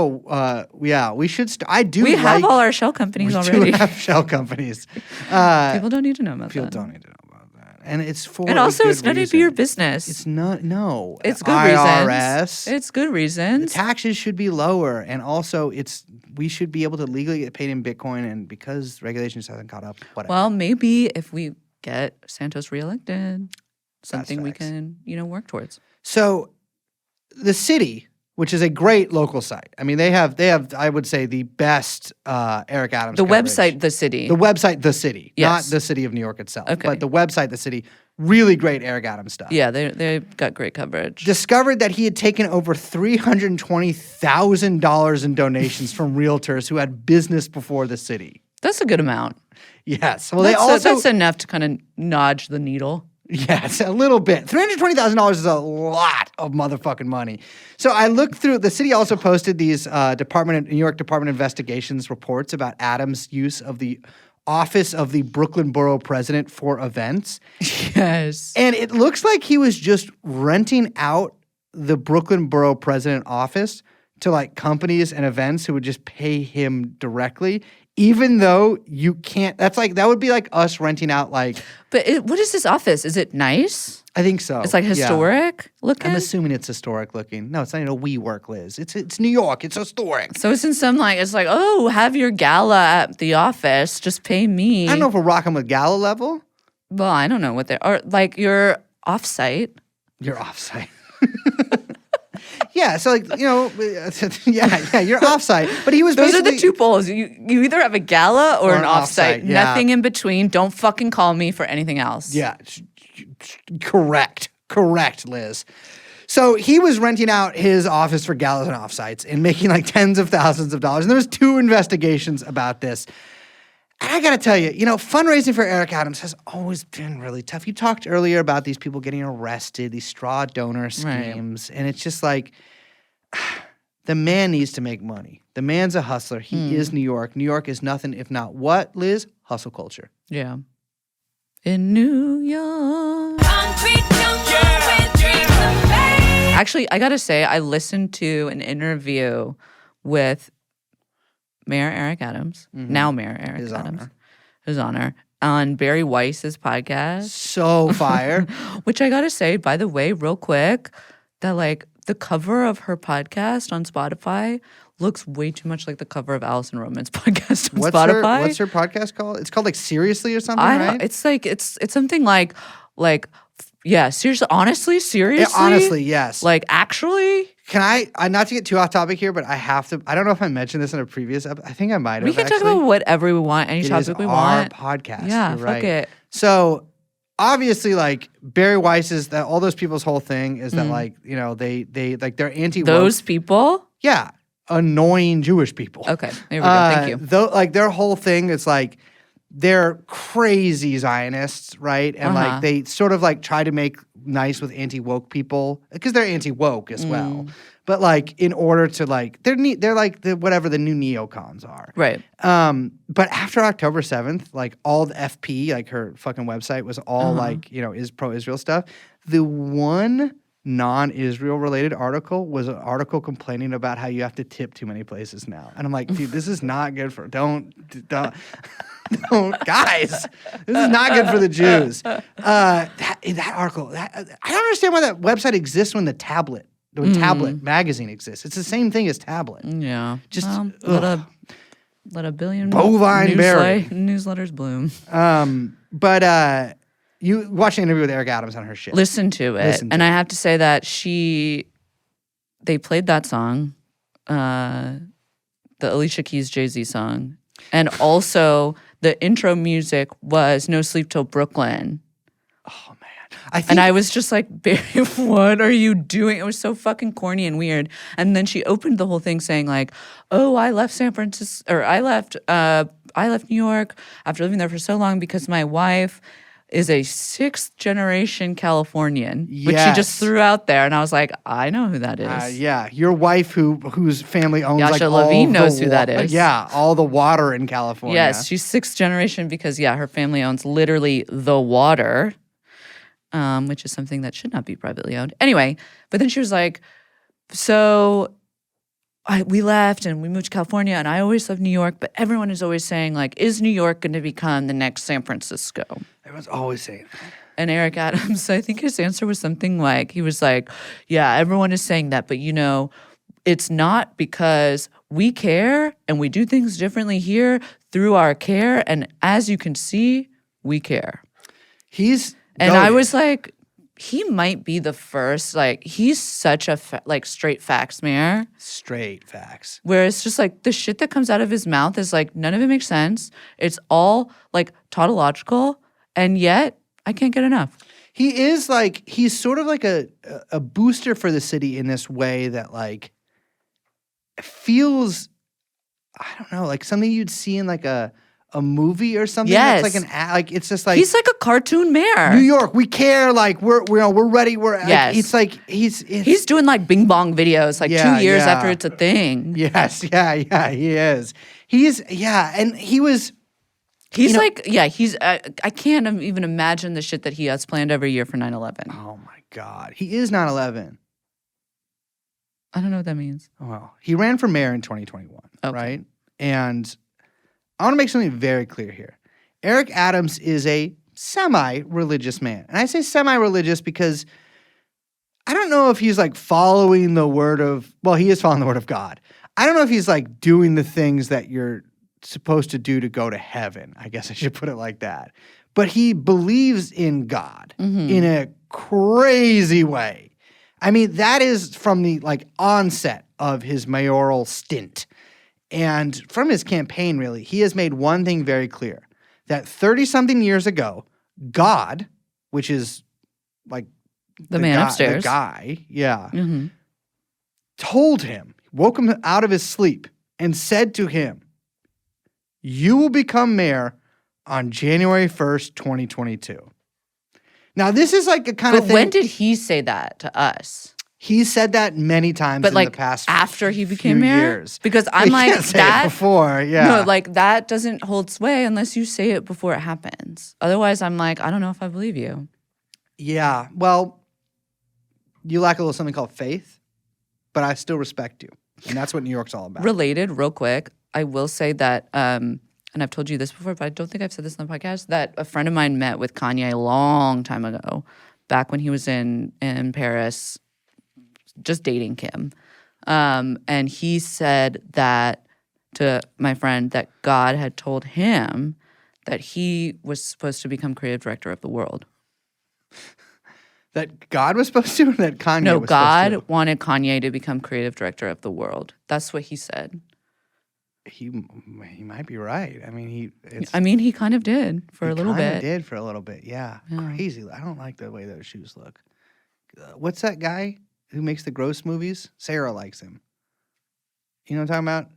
we should I do We have like- all our shell companies we already. do have shell companies. People don't need to know about People that. don't need to know about that. And it's for And also, a good it's none of reason. your business. It's not, no. It's good IRS. reasons. It's good reasons. Taxes should be lower, and also we should be able to legally get paid in Bitcoin, and because regulations hasn't caught up, whatever. Well, maybe if we get Santos reelected, something we facts. can, work towards. So, the city, which is a great local site. I mean, they have I would say the best Eric Adams. The coverage. website, the city. The website, the city, Yes. not the city of New York itself, Okay. but the website, the city. Really great Eric Adams stuff. Yeah, they've got great coverage. Discovered that he had taken over $320,000 in donations from realtors who had business before the city. That's a good amount. Yes. Well, That's enough to kind of nudge the needle. Yes, a little bit. $320,000 is a lot of motherfucking money. So I looked through. The city also posted these New York Department of Investigations reports about Adams' use of the office of the Brooklyn Borough President for events. Yes. And it looks like he was just renting out the Brooklyn Borough President office to like companies and events who would just pay him directly, even though you can't. That would be like us renting out like. But what is this office? Is it nice? I think so. It's like Yeah. historic looking? I'm assuming it's historic looking. No, it's not even a WeWork, Liz. It's New York. It's historic. So it's in some it's like, oh, have your gala at the office. Just pay me. I don't know if we're rocking with gala level. Well, I don't know what they're, or like your offsite. You're offsite. Yeah, so yeah, you're offsite. But he was Those are the basically- two poles. You either have a gala or an offsite. yeah. Nothing in between. Don't fucking call me for anything else. Yeah, correct, Liz. So he was renting out his office for galas and offsites and making like tens of thousands of dollars. And there was 2 investigations about this. And I got to tell you, fundraising for Eric Adams has always been really tough. You talked earlier about these people getting arrested, these straw donor schemes. And it's just like, the man needs to make money. The man's a hustler. He is New York. New York is nothing if not what, Liz? Hustle culture. Yeah. In New York. Actually, I got to say, I listened to an interview with Mayor Eric Adams, now Mayor Eric His Adams, honor. his honor, on Barry Weiss's podcast. So fire. Which I got to say, by the way, real quick, that like the cover of her podcast on Spotify looks way too much like the cover of Allison Roman's podcast on Spotify. What's her podcast called? It's called like Seriously or something, I right? don't, it's like it's something like yeah, seriously, honestly, seriously, honestly, yes. like actually. Can I not to get too off topic here, but I have to. I don't know if I mentioned this in a previous episode. I think I might have. We can talk actually. about whatever we want, any It topic is we our want. podcast. Yeah, You're fuck right. it. So obviously, like Barry Weiss's, that all those people's whole thing is that like they like they're anti Those people? Yeah, annoying Jewish people. Okay, there we go. Thank you. Though, like their whole thing is like they're crazy Zionists, right? And like they sort of like try to make nice with anti-woke people because they're anti-woke as well. But like in order to like they're like whatever the new neocons are. Right. But after October 7th, like all the FP, like her fucking website was all like, is pro-Israel stuff. The one non-Israel related article was an article complaining about how you have to tip too many places now. And I'm like, dude, this is not good for don't guys, this is not good for the Jews. That article, I don't understand why that website exists when Tablet magazine exists. It's the same thing as Tablet. Yeah. Just let a billion bovine berry newsletters bloom. But you watched the interview with Eric Adams on her shit. Listen to it. I have to say that they played that song, the Alicia Keys Jay-Z song. And also the intro music was No Sleep Till Brooklyn. Oh man. I was just like, Barry, what are you doing? It was so fucking corny and weird. And then she opened the whole thing saying like, oh, I left San Francisco, or I left New York after living there for so long because my wife is a 6th generation Californian, which she just threw out there. And I was like, I know who that is. Yeah. Your wife whose family owns Yasha like Levine all knows who that is. Yeah, all the water in California. Yes, she's 6th generation because, her family owns literally the water, which is something that should not be privately owned. Anyway, but then she was like, so we left and we moved to California and I always loved New York, but everyone is always saying like, is New York going to become the next San Francisco? Everyone's always saying that. And Eric Adams, I think his answer was something like, he was like, yeah, everyone is saying that, but it's not because we care and we do things differently here through our care. And as you can see, we care. I was like, he might be the first, like, he's such a, straight facts mayor. Straight facts. Where it's just like, the shit that comes out of his mouth is like, none of it makes sense. It's all like tautological, and yet I can't get enough. He is like, he's sort of like a booster for the city in this way that like feels, I don't know, like something you'd see in like a movie or something. Yes. That's like it's just like he's like a cartoon mayor. New York, we care. Like we're ready. Yes. It's like he's doing like Bing Bong videos like 2 years after it's a thing. Yes, yeah, he is. And he was. He's I can't even imagine the shit that he has planned every year for 9/11. Oh my God, he is 9/11. I don't know what that means. Well, he ran for mayor in 2021, right? And I want to make something very clear here. Eric Adams is a semi-religious man. And I say semi-religious because I don't know if he's like following the word of, well, he is following the word of God. I don't know if he's like doing the things that you're supposed to do to go to heaven. I guess I should put it like that. But he believes in God in a crazy way. I mean, that is from the like onset of his mayoral stint. And from his campaign, really, he has made one thing very clear, that 30-something years ago, God, which is like the man upstairs, the guy, told him, woke him out of his sleep and said to him, you will become mayor on January 1st, 2022. Now, this is like a kind of thing. When did he say that to us? He said that many times in the past after he became few mayor? years. Because I'm he like, can't say it before, No, like that doesn't hold sway unless you say it before it happens. Otherwise, I'm like, I don't know if I believe you. Yeah, well, you lack a little something called faith, but I still respect you. And that's what New York's all about. Related, real quick, I will say that, and I've told you this before, but I don't think I've said this on the podcast, that a friend of mine met with Kanye a long time ago, back when he was in Paris, just dating Kim. And he said that to my friend that God had told him that he was supposed to become creative director of the world. That God was supposed to, or that Kanye No, was God supposed to? wanted Kanye to become creative director of the world. That's what he said. he might be right. I mean, he kind of did for a little bit. Did for a little bit, yeah. Crazy. I don't like the way those shoes look. What's that guy who makes the gross movies? Sarah likes him. You know what I'm talking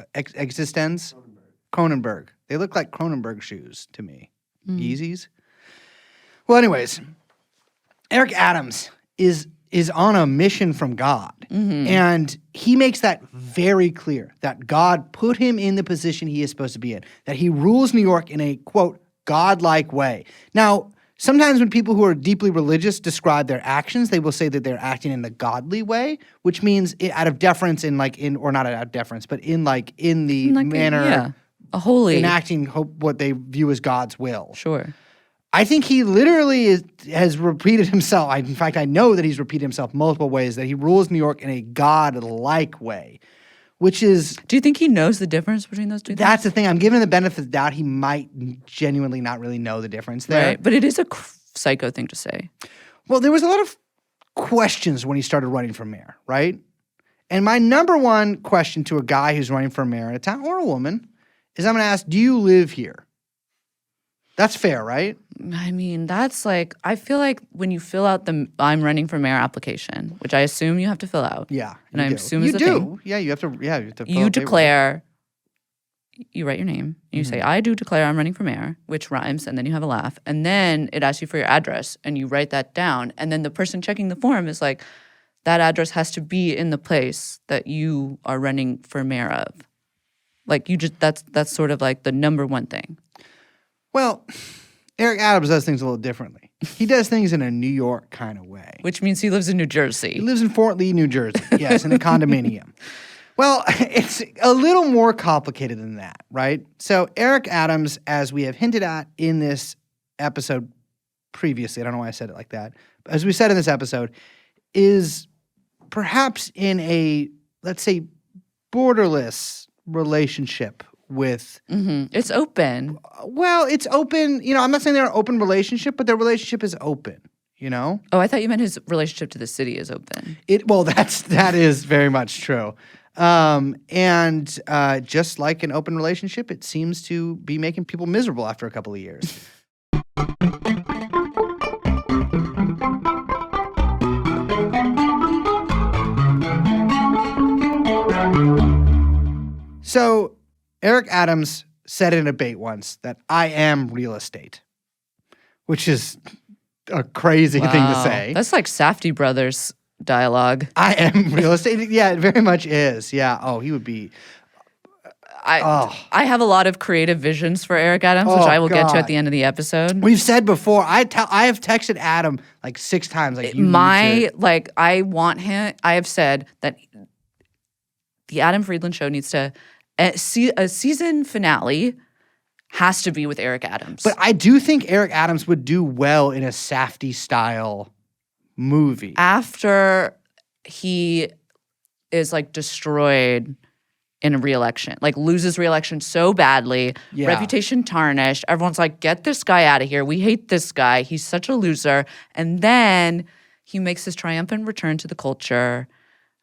about? Existenz? Cronenberg. They look like Cronenberg shoes to me. Yeezys. Well, anyways, Eric Adams is on a mission from God. And he makes that very clear, that God put him in the position he is supposed to be in, that he rules New York in a, quote, godlike way. Now, sometimes when people who are deeply religious describe their actions, they will say that they're acting in the godly way, which means out of deference or not out of deference, but in the manner, a holy, enacting what they view as God's will. Sure. I think he literally has repeated himself. In fact, I know that he's repeated himself multiple ways, that he rules New York in a God-like way, which is... Do you think he knows the difference between those two things? That's the thing. I'm giving him the benefit of the doubt. He might genuinely not really know the difference there. Right, but it is a psycho thing to say. Well, there was a lot of questions when he started running for mayor, right? And my number one question to a guy who's running for mayor in a town, or a woman, is I'm going to ask, do you live here? That's fair, right? I mean, that's like, I feel like when you fill out the I'm running for mayor application, which I assume you have to fill out. Yeah. And I assume you is a do. thing. Yeah, you have to. Yeah, you have to. You declare. You write your name. You say, I do declare I'm running for mayor, which rhymes, and then you have a laugh. And then it asks you for your address, and you write that down. And then the person checking the form is like, that address has to be in the place that you are running for mayor of. Like, that's sort of like the number one thing. Well, Eric Adams does things a little differently. He does things in a New York kind of way. Which means he lives in New Jersey. He lives in Fort Lee, New Jersey. Yes, in a condominium. Well, it's a little more complicated than that, right? So Eric Adams, as we have hinted at in this episode previously, I don't know why I said it like that, but as we said in this episode, is perhaps in a, let's say, borderless relationship with... It's open. Well, it's open. You know, I'm not saying they're an open relationship, but their relationship is open, you know? Oh, I thought you meant his relationship to the city is open. Well, that is very much true. And just like an open relationship, it seems to be making people miserable after a couple of years. So Eric Adams said in a debate once that I am real estate, which is a crazy thing to say. That's like Safdie Brothers dialogue. I am real estate. Yeah, it very much is. Yeah. Oh, he would be. I have a lot of creative visions for Eric Adams, which I will get to at the end of the episode. We've said before. I have texted Adam like 6 times. Like I want him. I have said that the Adam Friedland show needs to a season finale has to be with Eric Adams. But I do think Eric Adams would do well in a Safdie style movie after he is like destroyed in a re-election, like loses re-election so badly, reputation tarnished. Everyone's like, get this guy out of here. We hate this guy. He's such a loser. And then he makes his triumphant return to the culture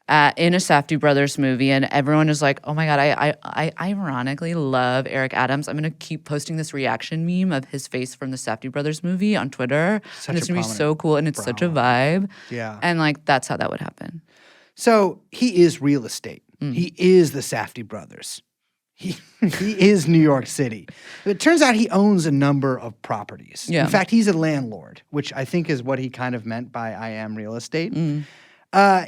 in a Safdie Brothers movie, and everyone is like, oh my God, I ironically love Eric Adams. I'm going to keep posting this reaction meme of his face from the Safdie Brothers movie on Twitter. And it's going to be so cool, and it's such a vibe. Yeah. And like, that's how that would happen. So he is real estate. He is the Safdie Brothers. He is New York City. It turns out he owns a number of properties. Yeah. In fact, he's a landlord, which I think is what he kind of meant by I am real estate.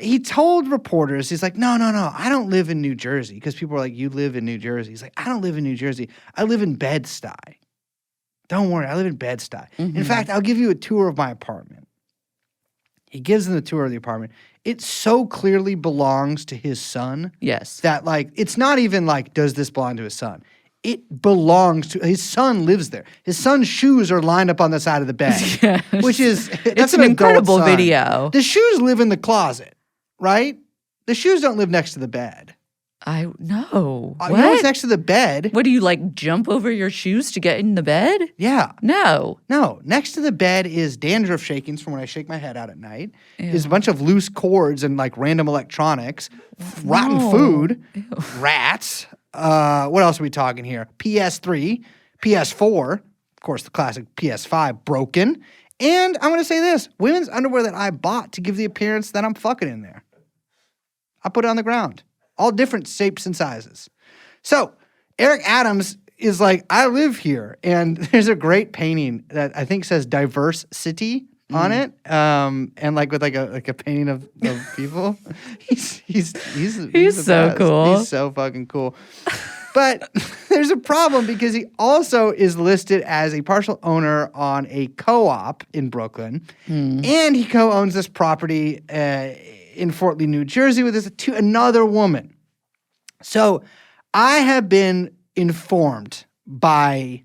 He told reporters, he's like, no, I don't live in New Jersey. Because people were like, you live in New Jersey. He's like, I don't live in New Jersey. I live in Bed-Stuy. Don't worry, I live in Bed-Stuy. In fact, I'll give you a tour of my apartment. He gives them the tour of the apartment. It so clearly belongs to his son. Yes. That like, it's not even like, does this belong to his son? It belongs to, his son lives there. His son's shoes are lined up on the side of the bed. Yes. Which is, that's it's an incredible son. video. The shoes live in the closet, right? The shoes don't live next to the bed. No. What? You know what's next to the bed? What do you like jump over your shoes to get in the bed? Yeah. No. Next to the bed is dandruff shakings from when I shake my head out at night. There's a bunch of loose cords and like random electronics, rotten food, rats, What else are we talking here? PS3, PS4, of course, the classic PS5 broken. And I'm going to say this, women's underwear that I bought to give the appearance that I'm fucking in there. I put it on the ground. All different shapes and sizes. So Eric Adams is like, I live here. And there's a great painting that I think says diverse city on it. And like with like a painting of people. He's the so best. cool. He's so fucking cool. But there's a problem because he also is listed as a partial owner on a co-op in Brooklyn. And he co-owns this property in Fort Lee, New Jersey with another woman. So I have been informed by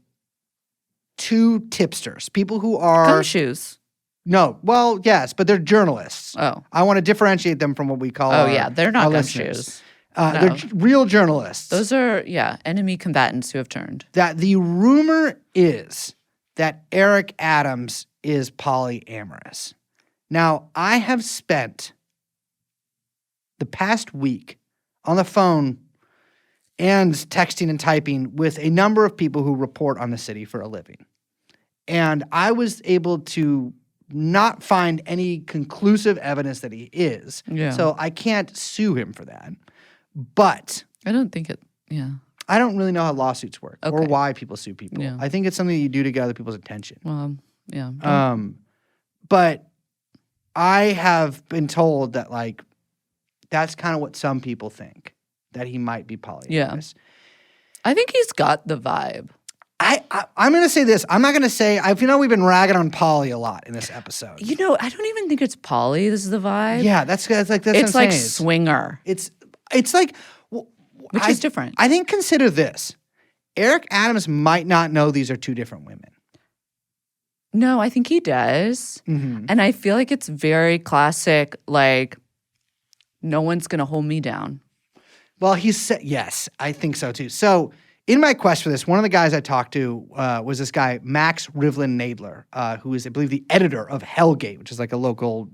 two tipsters, people who are... Gumshoes. No, well, yes, but they're journalists. Oh. I want to differentiate them from what we call They're not our gumshoes. listeners. They're real journalists. Those are, enemy combatants who have turned. That the rumor is that Eric Adams is polyamorous. Now, I have spent the past week on the phone and texting and typing with a number of people who report on the city for a living. And I was able to not find any conclusive evidence that he is. Yeah. So I can't sue him for that. But I don't think it, I don't really know how lawsuits work or Okay. why people sue people. Yeah. I think it's something that you do to get other people's attention. Well, yeah. But I have been told that like that's kind of what some people think, that he might be polyamorous. I think he's got the vibe. I'm going to say this. I'm not going to say, we've been ragging on Poly a lot in this episode. I don't even think it's poly. This is the vibe. Yeah, that's It's what I'm like saying. swinger, It's like, which is different. I think consider this. Eric Adams might not know these are two different women. No, I think he does. Mm-hmm. And I feel like it's very classic, like, no one's going to hold me down. Well, he said, yes, I think so too. So in my quest for this, one of the guys I talked to was this guy, Max Rivlin Nadler, who is, I believe, the editor of Hellgate, which is like a local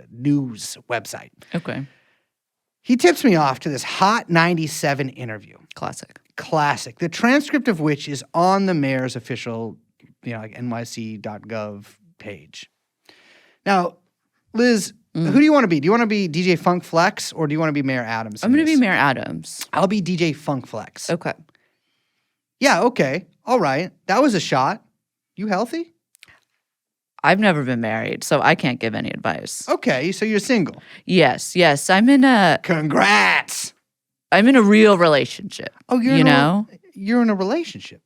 news website. Okay. He tips me off to this Hot 97 interview. Classic. The transcript of which is on the mayor's official, like nyc.gov page. Now, Liz, who do you want to be? Do you want to be DJ Funk Flex or do you want to be Mayor Adams? I'm going to be Mayor Adams. I'll be DJ Funk Flex. Okay. Yeah, okay. All right. That was a shot. You healthy? I've never been married, so I can't give any advice. Okay, so you're single. Yes. I'm in a Congrats. real relationship. Oh, you're in a relationship.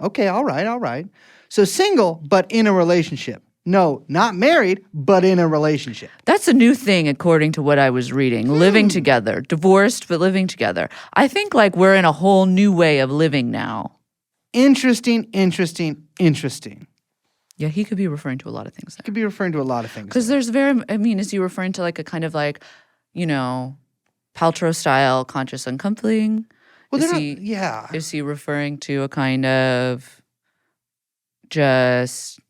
Okay, all right. So single, but in a relationship. No, not married, but in a relationship. That's a new thing according to what I was reading. Living together. Divorced, but living together. I think like we're in a whole new way of living now. Interesting. Yeah, he could be referring to a lot of things. Could be referring to a lot of things. Because there's is he referring to like a kind of like, Paltrow style conscious uncoupling? Well, Is he referring to a kind of just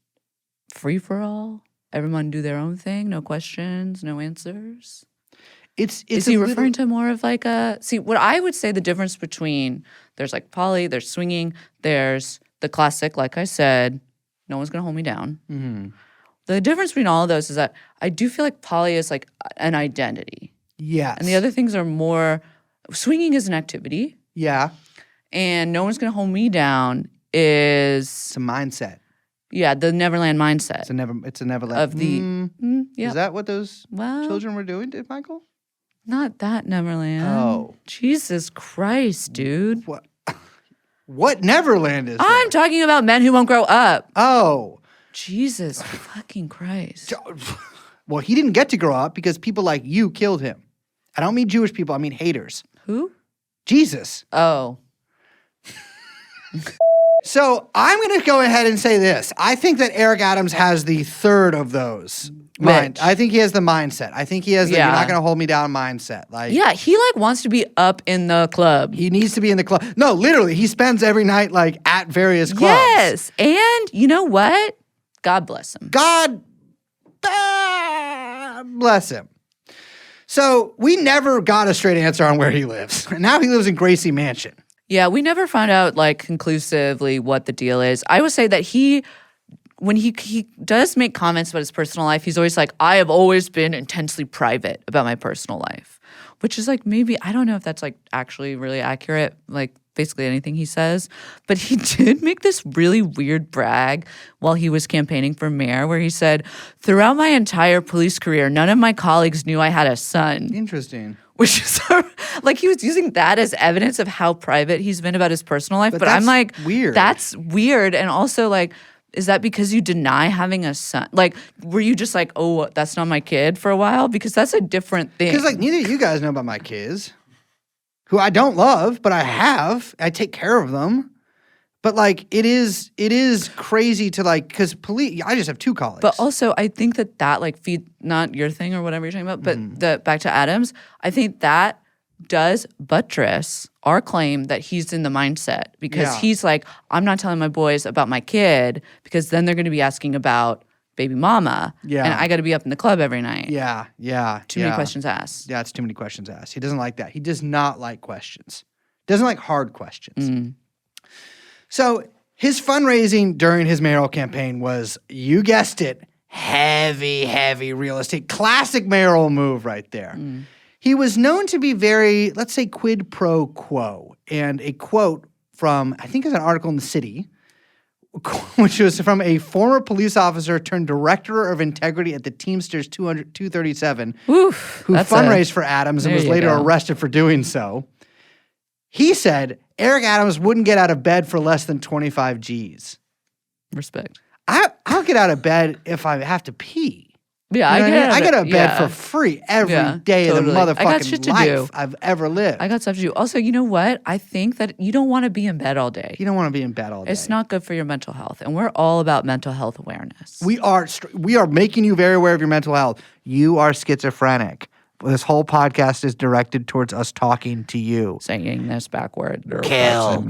free for all? Everyone do their own thing, no questions, no answers? Is he referring to more of like what I would say the difference between there's like poly, there's swinging, there's the classic, like I said, no one's gonna hold me down. Mm-hmm. The difference between all of those is that I do feel like poly is like an identity. Yes. And the other things are more, swinging is an activity. Yeah. And no one's gonna hold me down is It's a mindset. Yeah, the Neverland mindset. It's a Neverland. Of the yeah. Is that what those Well, children were doing, Michael? not that Neverland. Oh. Jesus Christ, dude. What Neverland is I'm there? talking about men who won't grow up. Oh. Jesus fucking Christ. Well, he didn't get to grow up because people like you killed him. I don't mean Jewish people, I mean haters. Who? Jesus. Oh. So I'm going to go ahead and say this. I think that Eric Adams has the third of those. I think he has the mindset. I think he has the you're not going to hold me down mindset. Like, yeah, he like wants to be up in the club. he needs to be in the club. No, literally, he spends every night like at various clubs. Yes. And you know what? God bless him. God bless him. So we never got a straight answer on where he lives. Now he lives in Gracie Mansion. Yeah, we never found out like conclusively what the deal is. I would say that when he does make comments about his personal life, he's always like, I have always been intensely private about my personal life, which is like maybe, I don't know if that's like actually really accurate, like basically anything he says. But he did make this really weird brag while he was campaigning for mayor where he said, throughout my entire police career, none of my colleagues knew I had a son. Interesting. Which is like he was using that as evidence of how private he's been about his personal life. But I'm like, weird. That's weird. And also like, is that because you deny having a son? Like, were you just like, oh, that's not my kid for a while? Because that's a different thing. Because like neither of you guys know about my kids, who I don't love, but I take care of them. But like it is crazy to like, because police, I just have two colleagues. But also I think that like feed, not your thing or whatever you're talking about, but back to Adams, I think that does buttress our claim that he's in the mindset because he's like, I'm not telling my boys about my kid because then they're going to be asking about baby mama. Yeah. And I got to be up in the club every night. Yeah. Too many questions asked. Yeah, it's too many questions asked. He doesn't like that. He does not like questions. Doesn't like hard questions. So his fundraising during his mayoral campaign was, you guessed it, heavy real estate. Classic mayoral move right there. He was known to be very, let's say, quid pro quo. And a quote from, I think it's an article in The City, which was from a former police officer turned director of integrity at the Teamsters 237, who fundraised for Adams and was later arrested for doing so. He said Eric Adams wouldn't get out of bed for less than 25 G's. Respect. I'll get out of bed if I have to pee. Yeah, I get out of bed for free every day of the motherfucking life I've ever lived. I got stuff to do. Also, you know what? I think that you don't want to be in bed all day. You don't want to be in bed all day. It's not good for your mental health, and we're all about mental health awareness. We are making you very aware of your mental health. You are schizophrenic. This whole podcast is directed towards us talking to you. Saying this backward. Kill.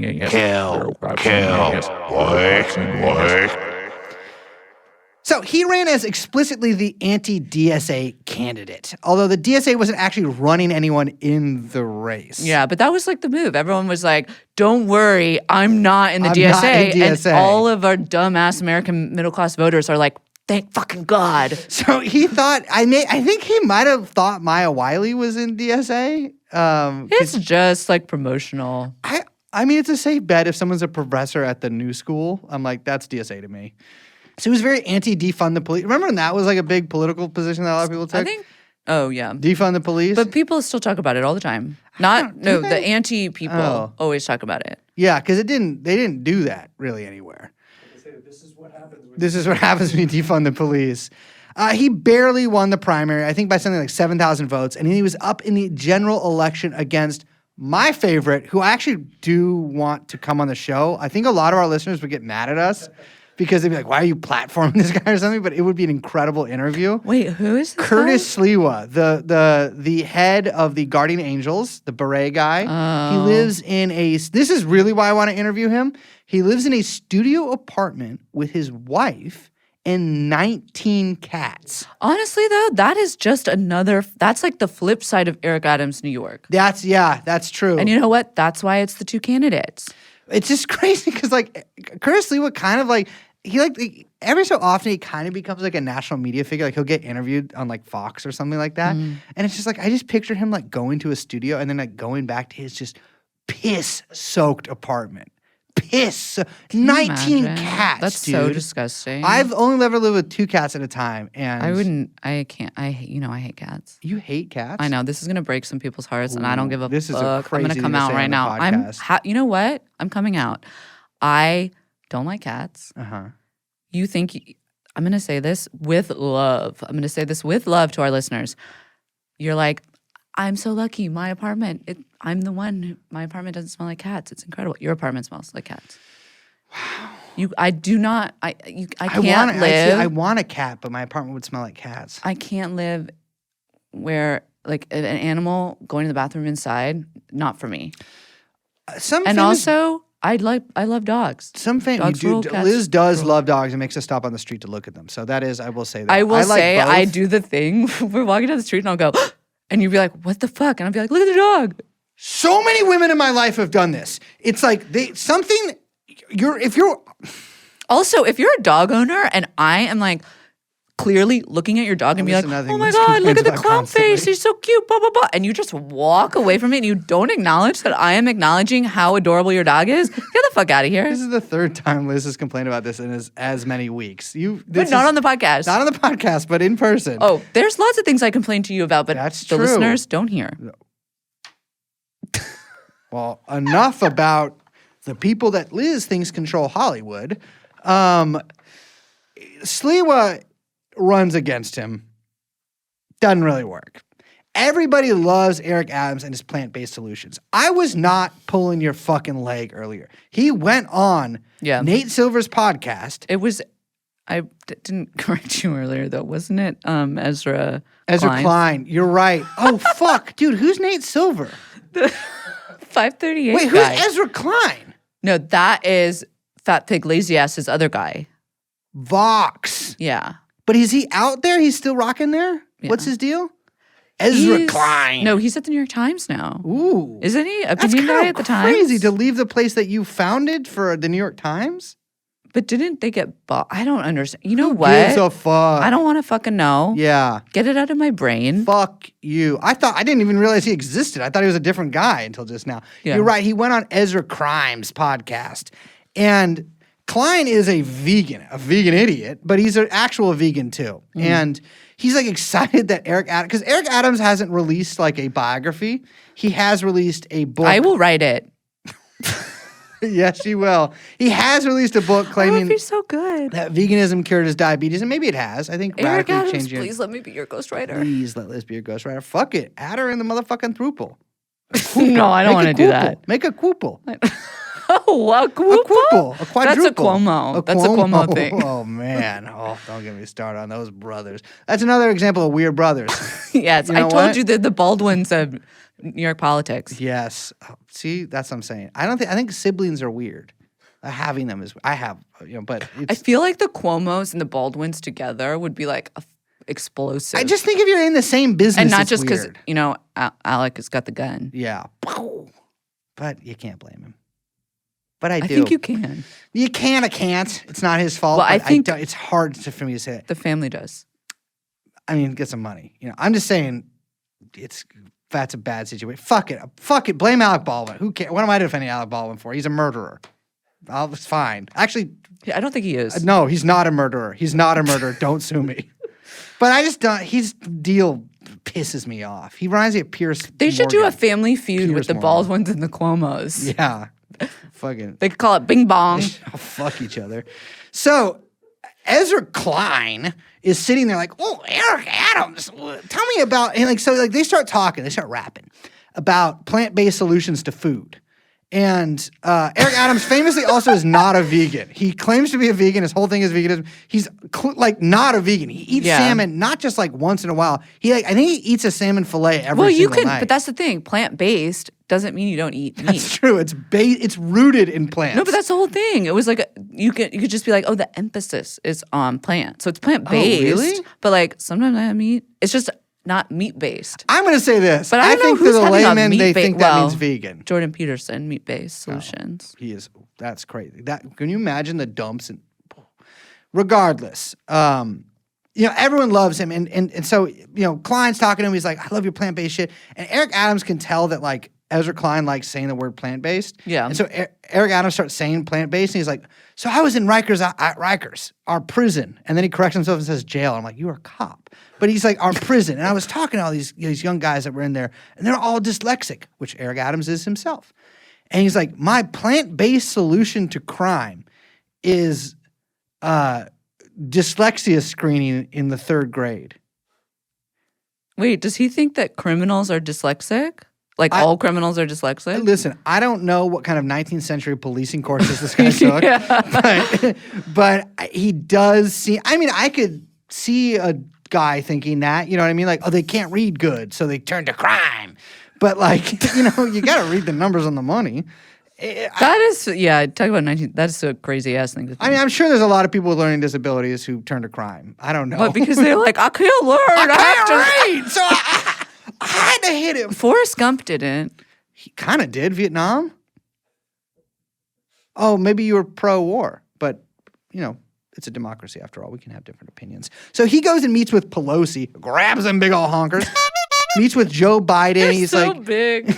So he ran as explicitly the anti-DSA candidate, although the DSA wasn't actually running anyone in the race. Yeah, but that was like the move. Everyone was like, don't worry, I'm not in the I'm DSA. not in DSA. And all of our dumbass American middle-class voters are like, thank fucking God. So he thought, I think he might have thought Maya Wiley was in DSA. It's just like promotional. I mean, it's a safe bet if someone's a professor at the new school. I'm like, that's DSA to me. So he was very anti-defund the police. Remember when that was like a big political position that a lot of people took? I think, oh yeah. Defund the police? But people still talk about it all the time. The anti-people always talk about it. Yeah, because they didn't do that really anywhere. This is what happens. This is what happens when you defund the police. He barely won the primary, I think by something like 7,000 votes, and he was up in the general election against my favorite, who I actually do want to come on the show. I think a lot of our listeners would get mad at us because they'd be like, why are you platforming this guy or something? But it would be an incredible interview. Wait, who is this Curtis Sliwa, the head of the Guardian Angels, the beret guy. He lives in this is really why I want to interview him. He lives in a studio apartment with his wife and 19 cats. Honestly, though, that is just that's like the flip side of Eric Adams, New York. That's true. And you know what? That's why it's the two candidates. It's just crazy because like Curtis Sliwa kind of like, every so often he kind of becomes like a national media figure. Like he'll get interviewed on like Fox or something like that. And it's just like, I just picture him like going to a studio and then like going back to his just piss-soaked apartment. 19 cats. That's dude. so disgusting. I've only ever lived with 2 cats at a time, and I hate cats. You hate cats? I know this is gonna break some people's hearts, and I don't give a this fuck. Is a crazy I'm gonna come to out say right on the now. podcast. You know what? I'm coming out. I don't like cats. You think I'm gonna say this with love. I'm gonna say this with love to our listeners. You're like, I'm so lucky. My apartment. I'm the one. My apartment doesn't smell like cats. It's incredible. Your apartment smells like cats. Wow. I do not. I can't live. I want a cat, but my apartment would smell like cats. I can't live where like an animal going to the bathroom inside. Not for me. Also, I love dogs. Liz does love dogs and makes us stop on the street to look at them. So that is, I will say that. I will say I do the thing. We're walking down the street and I'll go. And you'd be like, what the fuck? And I'd be like, look at the dog. So many women in my life have done this. It's like if you're Also, if you're a dog owner and I am like clearly looking at your dog and be like, Listen, oh my Liz God, look complains at the about clown constantly. face. He's so cute, blah, blah, blah. And you just walk away from it and you don't acknowledge that I am acknowledging how adorable your dog is. Get the fuck out of here. This is the third time Liz has complained about this in as many weeks. But not on the podcast. Not on the podcast, but in person. Oh, there's lots of things I complain to you about, but That's the true. listeners don't hear. Well, enough about the people that Liz thinks control Hollywood. Sliwa runs against him. Doesn't really work. Everybody loves Eric Adams and his plant-based solutions. I was not pulling your fucking leg earlier. He went on Nate Silver's podcast. It was, didn't correct you earlier though, wasn't it? Ezra Klein. You're right. Oh, fuck. Dude, who's Nate Silver? 538 Wait, guy. who's Ezra Klein? No, that is Fat Pig Lazy Ass's other guy. Vox. Yeah. But is he out there? He's still rocking there? Yeah. What's his deal? Ezra He's- Klein. No, he's at the New York Times now. Ooh. Isn't he? That's Opinion guy kind at the of Times? crazy to leave the place that you founded for the New York Times. But didn't they get bought? I don't understand. You know Who what? gives a fuck? I don't want to fucking know. Yeah. Get it out of my brain. Fuck you. I didn't even realize he existed. I thought he was a different guy until just now. Yeah. You're right. He went on Ezra Crimes podcast. And Klein is a vegan idiot, but he's an actual vegan too. And he's like excited that because Eric Adams hasn't released like a biography. He has released a book. I will write it. Yes, he will. He has released a book Oh, it'd claiming be so good. that veganism cured his diabetes, and maybe it has. I think Eric radically Adams, changing. please let me be your ghostwriter. Please let Liz be your ghostwriter. Fuck it. Add her in the motherfucking throuple. No, I don't Make a want to do that. quoople. Make a quoople. Oh, a A quoople. A quadruple. That's a Cuomo. That's a Cuomo thing. Oh, man. Oh, don't get me started on those brothers. That's another example of weird brothers. Yes, You know I told what? you that the Baldwins of New York politics. Yes. Oh, see, that's what I'm saying. I think siblings are weird. Having them is, but I it's, feel like the Cuomos and the Baldwins together would be like explosive. I just think if you're in the same business, and not it's just because weird. Alec has got the gun. Yeah. But you can't blame him. But I do. I think you can. You can, I can't. It's not his fault. Well, I but think don't, it's hard for me to say it. The family does. I mean, get some money. I'm just saying that's a bad situation. Fuck it. Blame Alec Baldwin. Who cares? What am I defending Alec Baldwin for? He's a murderer. It's fine. Actually, Yeah, I don't think he is. no, he's not a murderer. He's not a murderer. Don't sue me. But I just don't. His deal pisses me off. He reminds me of Pierce. They should do a Morgan. family feud Piers with the Morgan. Baldwins and the Cuomos. Yeah. Fucking. They could call it Bing Bong. I'll fuck each other. So Ezra Klein is sitting there like, oh, Eric Adams, tell me about, and they start talking, they start rapping about plant-based solutions to food. And Eric Adams famously also is not a vegan. He claims to be a vegan. His whole thing is veganism. He's not a vegan. He eats salmon not just like once in a while. I think he eats a salmon fillet every single night. But that's the thing. Plant-based doesn't mean you don't eat meat. That's true. It's rooted in plants. No, but that's the whole thing. It was like you could just be like, oh, the emphasis is on plant, so it's plant-based. Oh, really? But like sometimes I have meat. It's just not meat-based. I'm going to say this. But I don't know think who's to the having a layman, they meat-ba- think that well, means vegan. Jordan Peterson, meat-based solutions. That's crazy. Can you imagine the dumps? Regardless, everyone loves him. And so, Klein's talking to him. He's like, I love your plant-based shit. And Eric Adams can tell that like Ezra Klein likes saying the word plant-based. Yeah. And so Eric Adams starts saying plant-based. And he's like, so I was in Rikers, our prison. And then he corrects himself and says jail. I'm like, you're a cop. But he's like, our prison. And I was talking to all these young guys that were in there. And they're all dyslexic, which Eric Adams is himself. And he's like, my plant-based solution to crime is dyslexia screening in the 3rd grade. Wait, does he think that criminals are dyslexic? Like all criminals are dyslexic? Listen, I don't know what kind of 19th century policing courses this guy took, but he does see. I mean, I could see a guy thinking that, you know what I mean? Like, oh, they can't read good, so they turn to crime. But like, you got to read the numbers on the money. That is, talk about 19, that's a crazy ass thing to think. I mean, I'm sure there's a lot of people with learning disabilities who turn to crime. I don't know. But because they're like, I can't learn. I can't read. So had to hit him. Forrest Gump didn't. He kind of did. Vietnam? Oh, maybe you were pro-war, but, you know, it's a democracy after all. We can have different opinions. So he goes and meets with Pelosi, grabs them big old honkers, meets with Joe Biden. They're He's so like, big.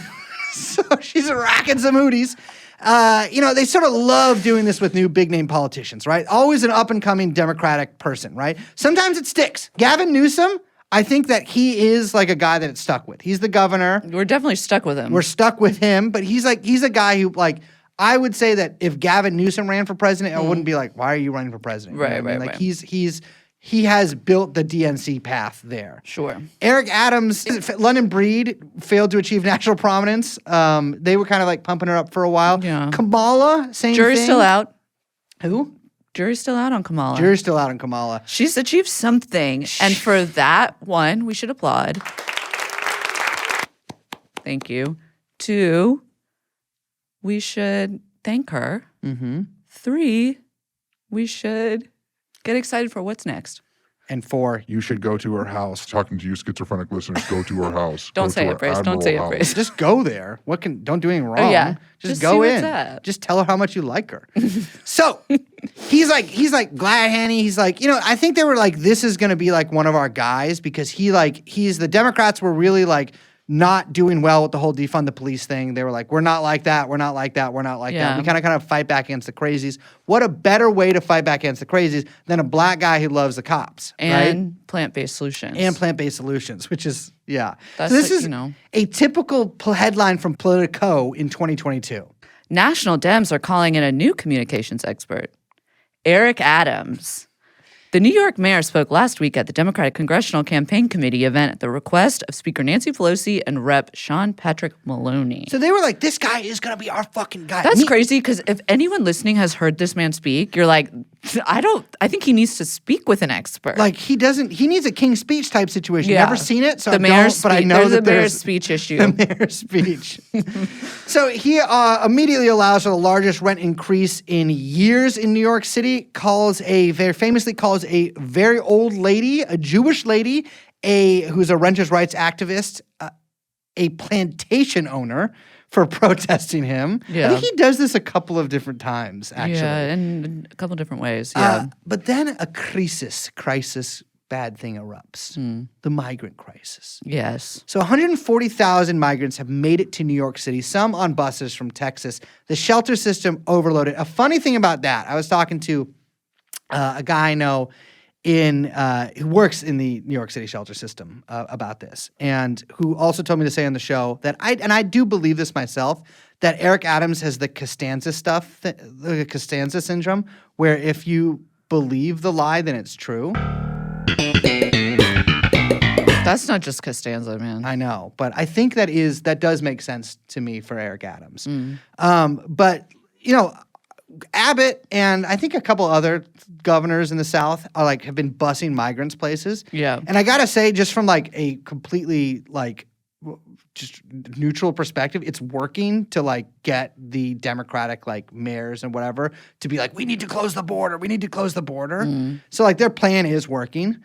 so she's racking some hooties. You know, they sort of love doing this with new big name politicians, right? Always an up and coming Democratic person, right? Sometimes it sticks. Gavin Newsom, I think that he is like a guy that it's stuck with. He's the governor. We're definitely stuck with him. We're stuck with him, but he's a guy who, like, I would say that if Gavin Newsom ran for president, I wouldn't be like, why are you running for president? You know what I mean? Like, he has built the DNC path there. Sure. Eric Adams, London Breed failed to achieve national prominence. They were kind of like pumping her up for a while. Yeah. Kamala, same Jury's thing. still out. Who? Jury's still out on Kamala. Jury's still out on Kamala. She's achieved something. And for that, one, we should applaud. Thank you. Two, we should thank her. Mm-hmm. Three, we should get excited for what's next. And 4, You should go to her house. Talking to you schizophrenic listeners, go to her house. Don't Go say to it, her Brace. Don't say it, admiral Brace. house. just go there. Don't do anything wrong. yeah. Just Just go see what's in. up. Just tell her how much you like her. So he's like glad Hanny. He's like, you know, I think they were like, this is gonna be like one of our guys because he's the Democrats were really like not doing well with the whole defund the police thing. They were like, we're not like that. We're not like that. We're not like that. Yeah. We kind of fight back against the crazies. What a better way to fight back against the crazies than a black guy who loves the cops, right? And plant-based solutions. And plant-based solutions, which is, yeah. That's so this like, is you know. a typical headline from Politico in 2022. National Dems are calling in a new communications expert, Eric Adams. The New York mayor spoke last week at the Democratic Congressional Campaign Committee event at the request of Speaker Nancy Pelosi and Rep. Sean Patrick Maloney. So they were like, this guy is going to be our fucking guy. That's crazy because if anyone listening has heard this man speak, you're like, I think he needs to speak with an expert. Like, he needs a King's Speech type situation. Yeah. Never seen it, so the I mayor's don't, but I speech- know there's that a mayor's speech issue. The mayor's speech. So he immediately allows for the largest rent increase in years in New York City, famously calls a very old lady, a Jewish lady, who's a renters' rights activist, a plantation owner for protesting him. Yeah. I think he does this a couple of different times, actually. Yeah, in a couple different ways. Yeah. But then a crisis, bad thing erupts. The migrant crisis. Yes. So 140,000 migrants have made it to New York City, some on buses from Texas. The shelter system overloaded. A funny thing about that, I was talking to a guy I know who works in the New York City shelter system about this, and who also told me to say on the show that I do believe this myself, that Eric Adams has the Costanza stuff, the Costanza syndrome, where if you believe the lie, then it's true. That's not just Costanza, man. I know, but I think that does make sense to me for Eric Adams. But you know, Abbott and I think a couple other governors in the South have been busing migrants places. Yeah. And I gotta say, just from like a completely just neutral perspective, it's working to like get the Democratic like mayors and whatever to be like, we need to close the border. We need to close the border. So like their plan is working.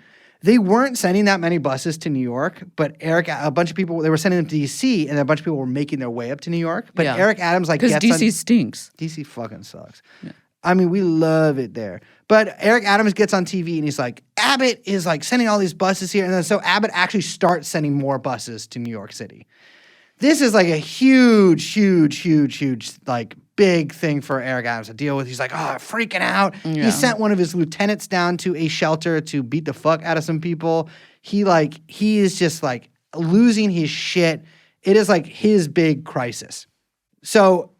They weren't sending that many buses to New York, but a bunch of people, they were sending them to D.C., and a bunch of people were making their way up to New York. But Yeah. Eric Adams Because DC stinks. D.C. fucking sucks. Yeah. I mean, we love it there. But Eric Adams gets on TV, and he's like, Abbott is like sending all these buses here. And then so Abbott actually starts sending more buses to New York City. This is like a huge, like big thing for Eric Adams to deal with. He's like, freaking out. Yeah. He sent one of his lieutenants down to a shelter to beat the fuck out of some people. He is just like losing his shit. It is like his big crisis. So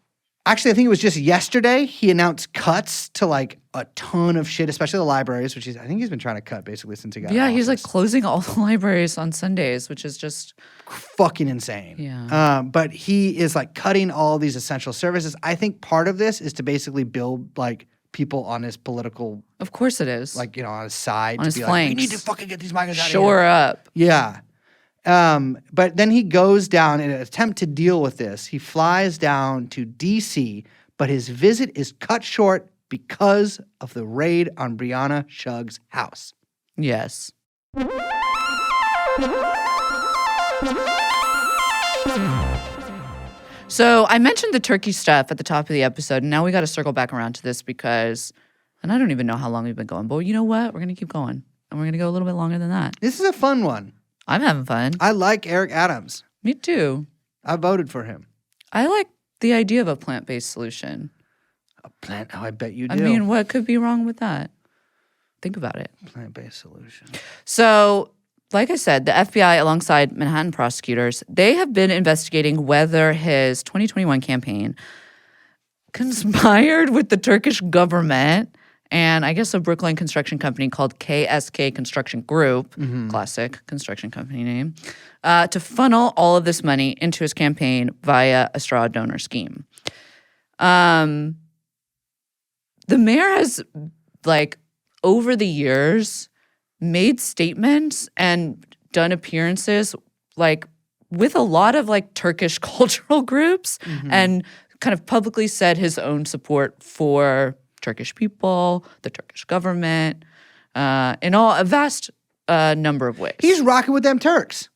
actually, I think it was just yesterday he announced cuts to like a ton of shit, especially the libraries, which I think he's been trying to cut basically since he got Yeah, in he's like office. closing all the libraries on Sundays, which is just Fucking insane. Yeah. But he is like cutting all these essential services. I think part of this is to basically build like people on his political, of course it is. like, you know, on his side. On to his be like, we flanks. need to fucking get these migrants out of shore here. up. Yeah. But then he goes down in an attempt to deal with this. He flies down to D.C., but his visit is cut short because of the raid on Brianna Shug's house. Yes. So I mentioned the Turkey stuff at the top of the episode, and now we got to circle back around to this because, and I don't even know how long we've been going, but you know what? We're going to keep going, and we're going to go a little bit longer than that. This is a fun one. I'm having fun. I like Eric Adams. Me too. I voted for him. I like the idea of a plant-based solution. A plant? Oh, I bet you do. I mean, what could be wrong with that? Think about it. Plant-based solution. So, like I said, the FBI, alongside Manhattan prosecutors, they have been investigating whether his 2021 campaign conspired with the Turkish government and I guess a Brooklyn construction company called KSK Construction Group, classic construction company name, to funnel all of this money into his campaign via a straw donor scheme. The mayor has, like, over the years, made statements and done appearances, like, with a lot of, like, Turkish cultural groups and kind of publicly said his own support for Turkish people, the Turkish government, in a vast number of ways. He's rocking with them Turks.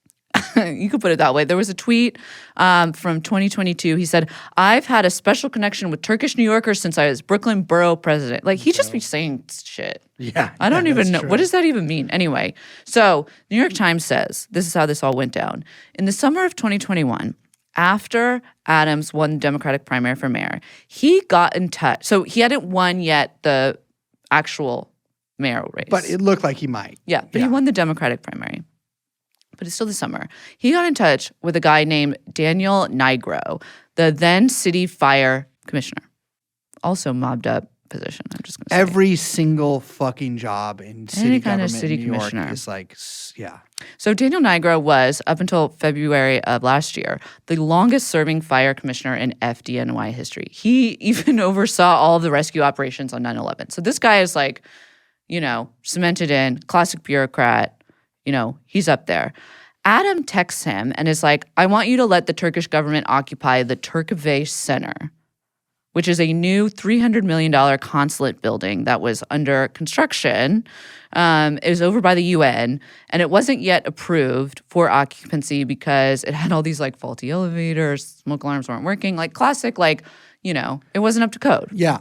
You could put it that way. There was a tweet from 2022. He said, "I've had a special connection with Turkish New Yorkers since I was Brooklyn borough president." Like, he just be saying shit. Yeah. I don't even know. True. What does that even mean? Anyway, so New York Times says, this is how this all went down. In the summer of 2021, after Adams won the Democratic primary for mayor, he got in touch. So he hadn't won yet the actual mayoral race. But it looked like he might. Yeah, but he won the Democratic primary. But it's still the summer. He got in touch with a guy named Daniel Nigro, the then city fire commissioner. Also mobbed up position, I'm just going to say. Every single fucking job in city kind of government city in New York commissioner. is like, yeah. So Daniel Nigro was, up until February of last year, the longest-serving fire commissioner in FDNY history. He even oversaw all of the rescue operations on 9/11. So this guy is like, you know, cemented in, classic bureaucrat. You know, he's up there. Adam texts him and is like, "I want you to let the Turkish government occupy the Turkave Center," which is a new $300 million consulate building that was under construction. It was over by the UN, and it wasn't yet approved for occupancy because it had all these, like, faulty elevators, smoke alarms weren't working, like classic, like, you know, it wasn't up to code. Yeah.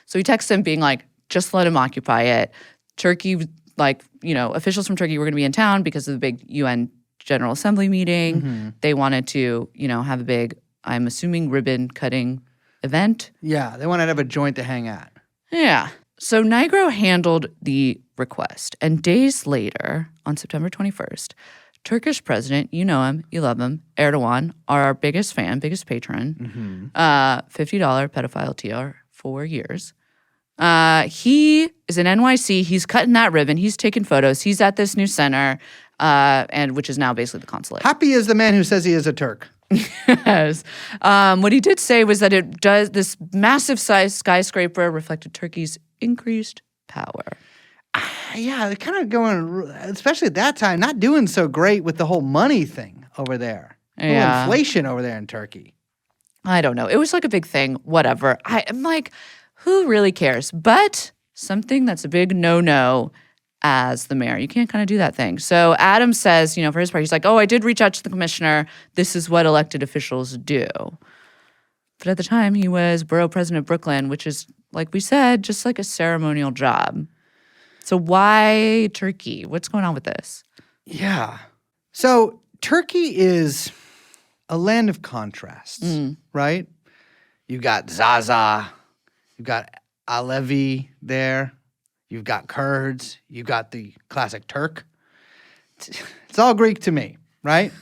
So he texts him being like, just let him occupy it. Turkey, like, you know, officials from Turkey were going to be in town because of the big UN General Assembly meeting. They wanted to, you know, have a big, I'm assuming, ribbon cutting event. Yeah. They wanted to have a joint to hang at. Yeah. So Nigro handled the request. And days later, on September 21st, Turkish president, you know him, you love him, Erdogan, our biggest fan, biggest patron, $50 pedophile TR, 4 years. He is in NYC. He's cutting that ribbon. He's taking photos. He's at this new center, and which is now basically the consulate. Happy is the man who says he is a Turk. Yes. What he did say was that it does, this massive size skyscraper reflected Turkey's increased power. Yeah, they're kind of going, especially at that time, not doing so great with the whole money thing over there. Yeah. Inflation over there in Turkey. I don't know. It was like a big thing. Whatever. I'm like, who really cares? But something that's a big no-no as the mayor. You can't kind of do that thing. So Adam says, you know, for his part, he's like, "Oh, I did reach out to the commissioner. This is what elected officials do." But at the time, he was borough president of Brooklyn, which is, like we said, just like a ceremonial job. So why Turkey? What's going on with this? Yeah. So Turkey is a land of contrasts, right? You've got Zaza, you've got Alevi there, you've got Kurds, you've got the classic Turk. It's all Greek to me, right?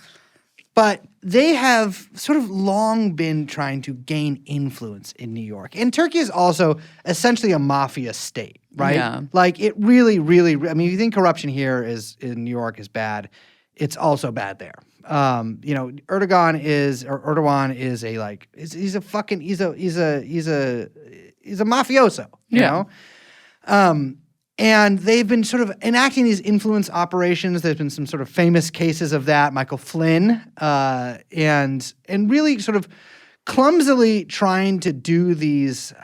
But they have sort of long been trying to gain influence in New York. And Turkey is also essentially a mafia state, right? Yeah. Like it really, really, I mean, if you think corruption here is in New York is bad, it's also bad there. You know, Erdogan is a like, he's a mafioso, you know? And they've been sort of enacting these influence operations. There's been some sort of famous cases of that, Michael Flynn, and really sort of clumsily trying to do these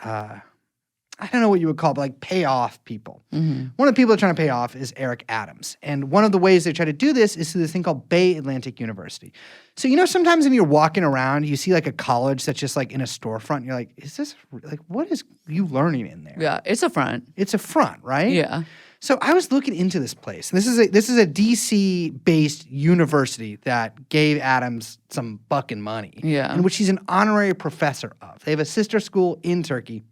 I don't know what you would call it, but like pay off people. One of the people they're trying to pay off is Eric Adams. And one of the ways they try to do this is through this thing called Bay Atlantic University. So, sometimes when you're walking around, you see like a college that's just like in a storefront. You're like, is this, like, what is you learning in there? Yeah, it's a front. It's a front, right? Yeah. So I was looking into this place. This is a DC-based university that gave Adams some fucking money. Yeah. In which he's an honorary professor of. They have a sister school in Turkey.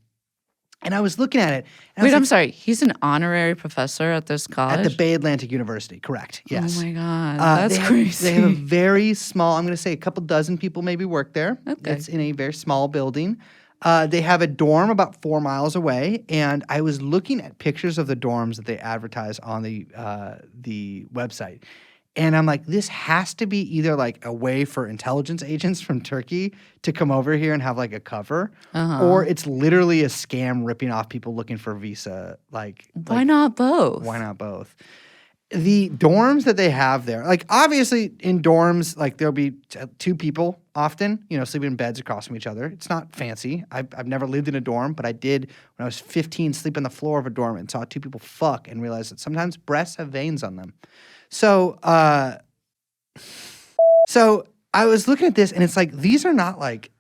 And I was looking at it. And I Wait, was I'm like, sorry. He's an honorary professor at this college? at the Bay Atlantic University, correct? Yes. Oh my God, that's they crazy. They have a very small, I'm going to say a couple dozen people maybe work there. Okay. It's in a very small building. They have a dorm about 4 miles away, and I was looking at pictures of the dorms that they advertise on the website. And I'm like, this has to be either like a way for intelligence agents from Turkey to come over here and have like a cover, or it's literally a scam ripping off people looking for visa. Why not both? Why not both? The dorms that they have there, like obviously in dorms, like there'll be 2 people often, sleeping in beds across from each other. It's not fancy. I've never lived in a dorm, but I did when I was 15 sleep on the floor of a dorm and saw 2 people fuck and realized that sometimes breasts have veins on them. So I was looking at this and it's like, these are not like,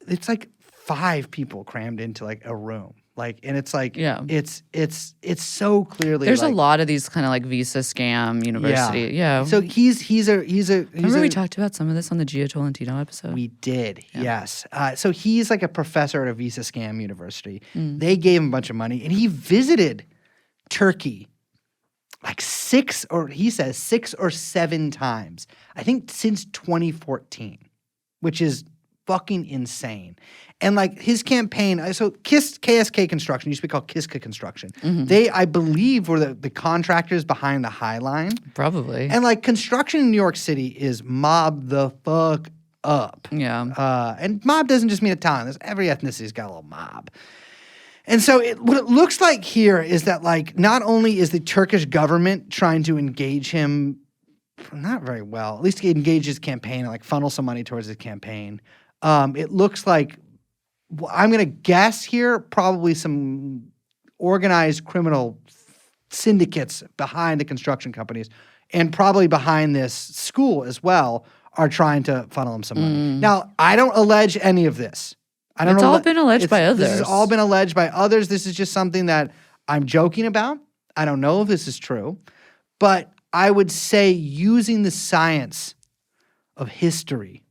it's like 5 people crammed into like a room. And it's like, it's so clearly. There's like, a lot of these kind of like visa scam university. Yeah. So he's Remember we talked about some of this on the Gio Tolentino episode? We did, yes. So he's like a professor at a visa scam university. They gave him a bunch of money and he visited Turkey like 6 or 7 times. I think since 2014, which is fucking insane. And like his campaign, so KSK Construction used to be called Kiska Construction. They, I believe, were the contractors behind the High Line. Probably. And like construction in New York City is mob the fuck up. Yeah. And mob doesn't just mean Italian. Every ethnicity's got a little mob. And so what it looks like here is that like not only is the Turkish government trying to engage him not very well, at least engage his campaign and like funnel some money towards his campaign. It looks like, I'm going to guess here, probably some organized criminal syndicates behind the construction companies and probably behind this school as well are trying to funnel him some money. Now, I don't allege any of this. It's all been alleged by others. This has all been alleged by others. This is just something that I'm joking about. I don't know if this is true. But I would say using the science of history,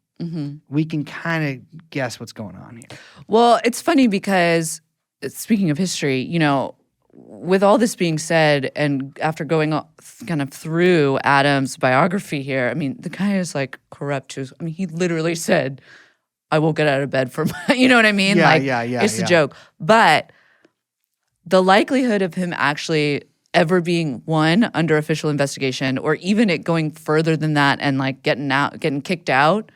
we can kind of guess what's going on here. Well, it's funny because speaking of history, with all this being said and after going kind of through Adam's biography here, I mean, the guy is like corrupt too. I mean, he literally said, I won't get out of bed for my, you know what I mean? Yeah, It's a joke. But the likelihood of him actually ever being under official investigation or even it going further than that and like getting kicked out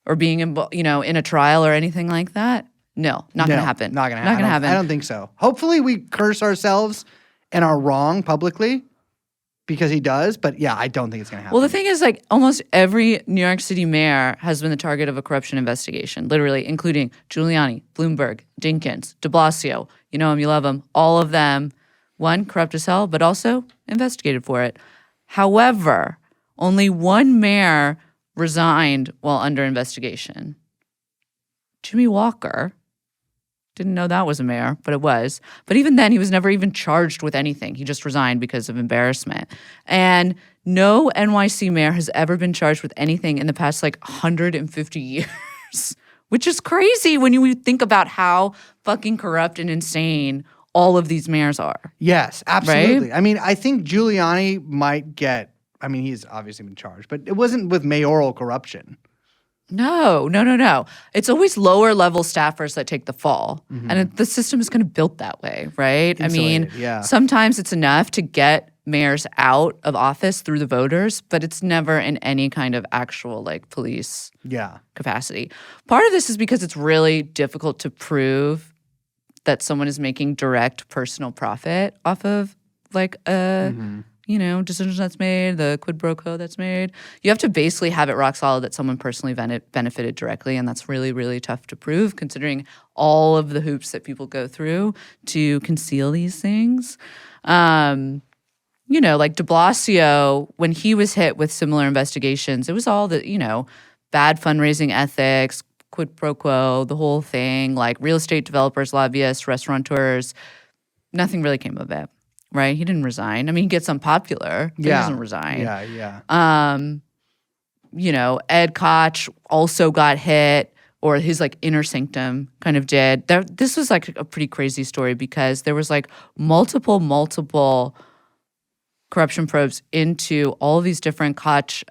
or being in a trial or anything like that, no, not going to happen. Not going to happen. I don't think so. Hopefully we curse ourselves and are wrong publicly because he does. But yeah, I don't think it's going to happen. Well, the thing is like almost every New York City mayor has been the target of a corruption investigation, literally, including Giuliani, Bloomberg, Dinkins, de Blasio. You know him, you love him. All of them, one, corrupt as hell, but also investigated for it. However, only one mayor resigned while under investigation. Jimmy Walker. Didn't know that was a mayor, but it was. But even then, he was never even charged with anything. He just resigned because of embarrassment. And no NYC mayor has ever been charged with anything in the past, 150 years, which is crazy when you think about how fucking corrupt and insane all of these mayors are. Yes, absolutely. Right? I mean, I think Giuliani might get, he's obviously been charged, but it wasn't with mayoral corruption. No. It's always lower level staffers that take the fall. And the system is kind of built that way, right? Insulated, yeah. Sometimes it's enough to get mayors out of office through the voters, but it's never in any kind of actual police capacity. Part of this is because it's really difficult to prove that someone is making direct personal profit off of a decisions that's made, the quid pro quo that's made. You have to basically have it rock solid that someone personally benefited directly, and that's really, really tough to prove considering all of the hoops that people go through to conceal these things. Like de Blasio, when he was hit with similar investigations, it was all the, bad fundraising ethics, quid pro quo, the whole thing, like real estate developers, lobbyists, restaurateurs. Nothing really came of it, right? He didn't resign. I mean, he gets unpopular, but he doesn't resign. Yeah. Ed Koch also got hit, or his like inner sanctum kind of did. This was like a pretty crazy story because there was like multiple corruption probes into all of these different Koch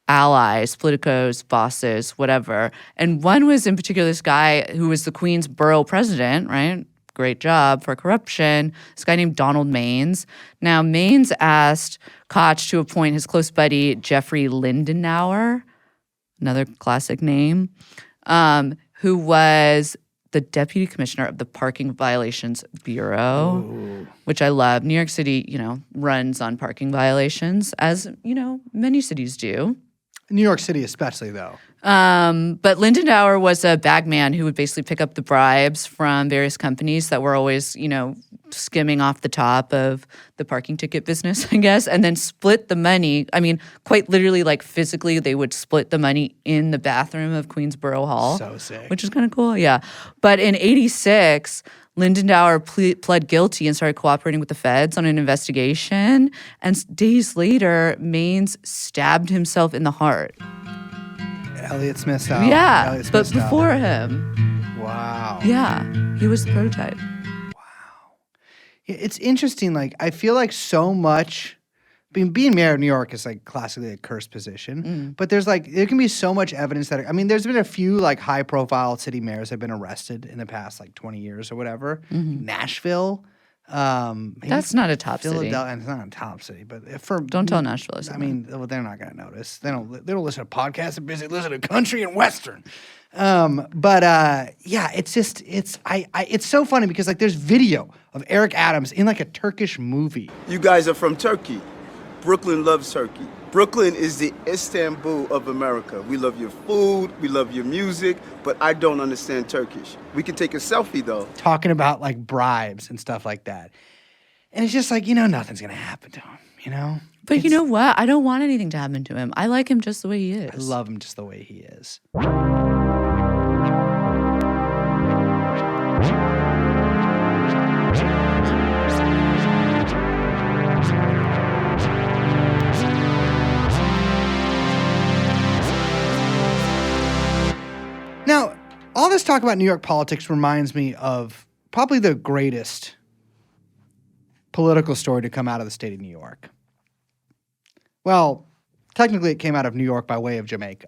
allies, politicos, bosses, whatever. And one was in particular this guy who was the Queens borough president, right? Great job for corruption. This guy named Donald Maines. Now, Maines asked Koch to appoint his close buddy, Jeffrey Lindenauer, another classic name, who was the deputy commissioner of the Parking Violations Bureau, which I love. New York City, runs on parking violations, as, many cities do. New York City especially, though. But Lindenauer was a bagman who would basically pick up the bribes from various companies that were always, skimming off the top of the parking ticket business, I guess, and then split the money. I mean, quite literally, like physically, they would split the money in the bathroom of Queensboro Hall. So sick. Which is kind of cool, yeah. But in '86, Lindenauer pled guilty and started cooperating with the feds on an investigation. And days later, Maines stabbed himself in the heart. Elliot Smith style. Yeah, Elliot Smith but style. before him. Wow. Yeah, he was the prototype. It's interesting. Like, I feel like so much being mayor of New York is like classically a cursed position. But there can be so much evidence that, there's been a few like high profile city mayors that have been arrested in the past like 20 years or whatever. Nashville. That's not a top city. Philadelphia. It's not a top city, but Don't tell Nashville. they're not going to notice. They don't listen to podcasts. They're busy listening to country and western. It's just it's so funny because like there's video of Eric Adams in like a Turkish movie. You guys are from Turkey. Brooklyn loves Turkey. Brooklyn is the Istanbul of America. We love your food, we love your music, but I don't understand Turkish. We can take a selfie though. Talking about like bribes and stuff like that. And it's just like, nothing's going to happen to him, But you know what? I don't want anything to happen to him. I like him just the way he is. I love him just the way he is. Now, all this talk about New York politics reminds me of probably the greatest political story to come out of the state of New York. Well, technically it came out of New York by way of Jamaica.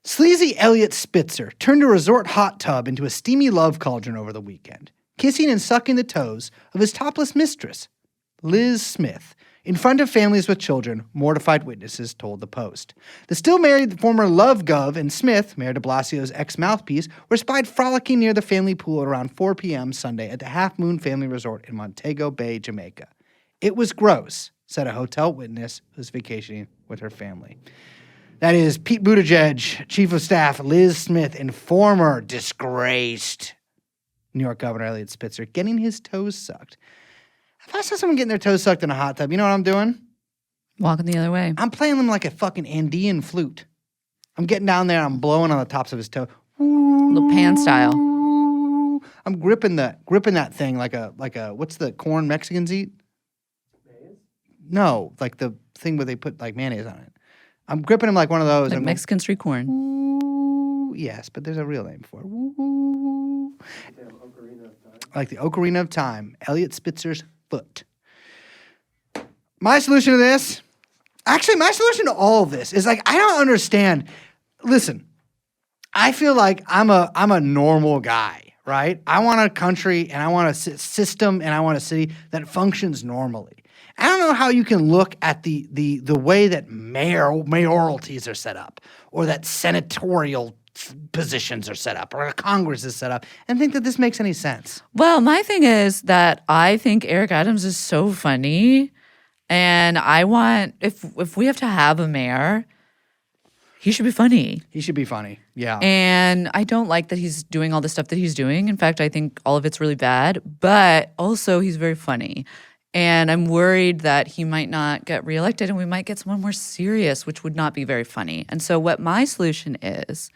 Sleazy Elliot Spitzer turned a resort hot tub into a steamy love cauldron over the weekend, kissing and sucking the toes of his topless mistress, Liz Smith, in front of families with children, mortified witnesses told the Post. The still married former Love Gov and Smith, Mayor de Blasio's ex-mouthpiece, were spied frolicking near the family pool at around 4 p.m. Sunday at the Half Moon Family Resort in Montego Bay, Jamaica. It was gross, said a hotel witness who was vacationing with her family. That is Pete Buttigieg, Chief of Staff Liz Smith, and former disgraced New York Governor Elliot Spitzer getting his toes sucked. If I saw someone getting their toes sucked in a hot tub, you know what I'm doing? Walking the other way. I'm playing them like a fucking Andean flute. I'm getting down there and I'm blowing on the tops of his toe. Little pan style. I'm gripping that thing like a what's the corn Mexicans eat? Mayonnaise? No, like the thing where they put like mayonnaise on it. I'm gripping him like one of those. Like Mexican street corn. Ooh, yes, but there's a real name for it. Ooh. Like the Ocarina of Time. Elliot Spitzer's foot. My solution to this, my solution to all of this is like, I don't understand. Listen, I feel like I'm a normal guy, right? I want a country and I want a system and I want a city that functions normally. I don't know how you can look at the way that mayoralties are set up or that senatorial positions are set up or a Congress is set up and think that this makes any sense. Well, my thing is that I think Eric Adams is so funny, and I want if we have to have a mayor, he should be funny. He should be funny. Yeah. And I don't like that he's doing all the stuff that he's doing. In fact, I think all of it's really bad, but also he's very funny. And I'm worried that he might not get reelected and we might get someone more serious, which would not be very funny. And so what my solution is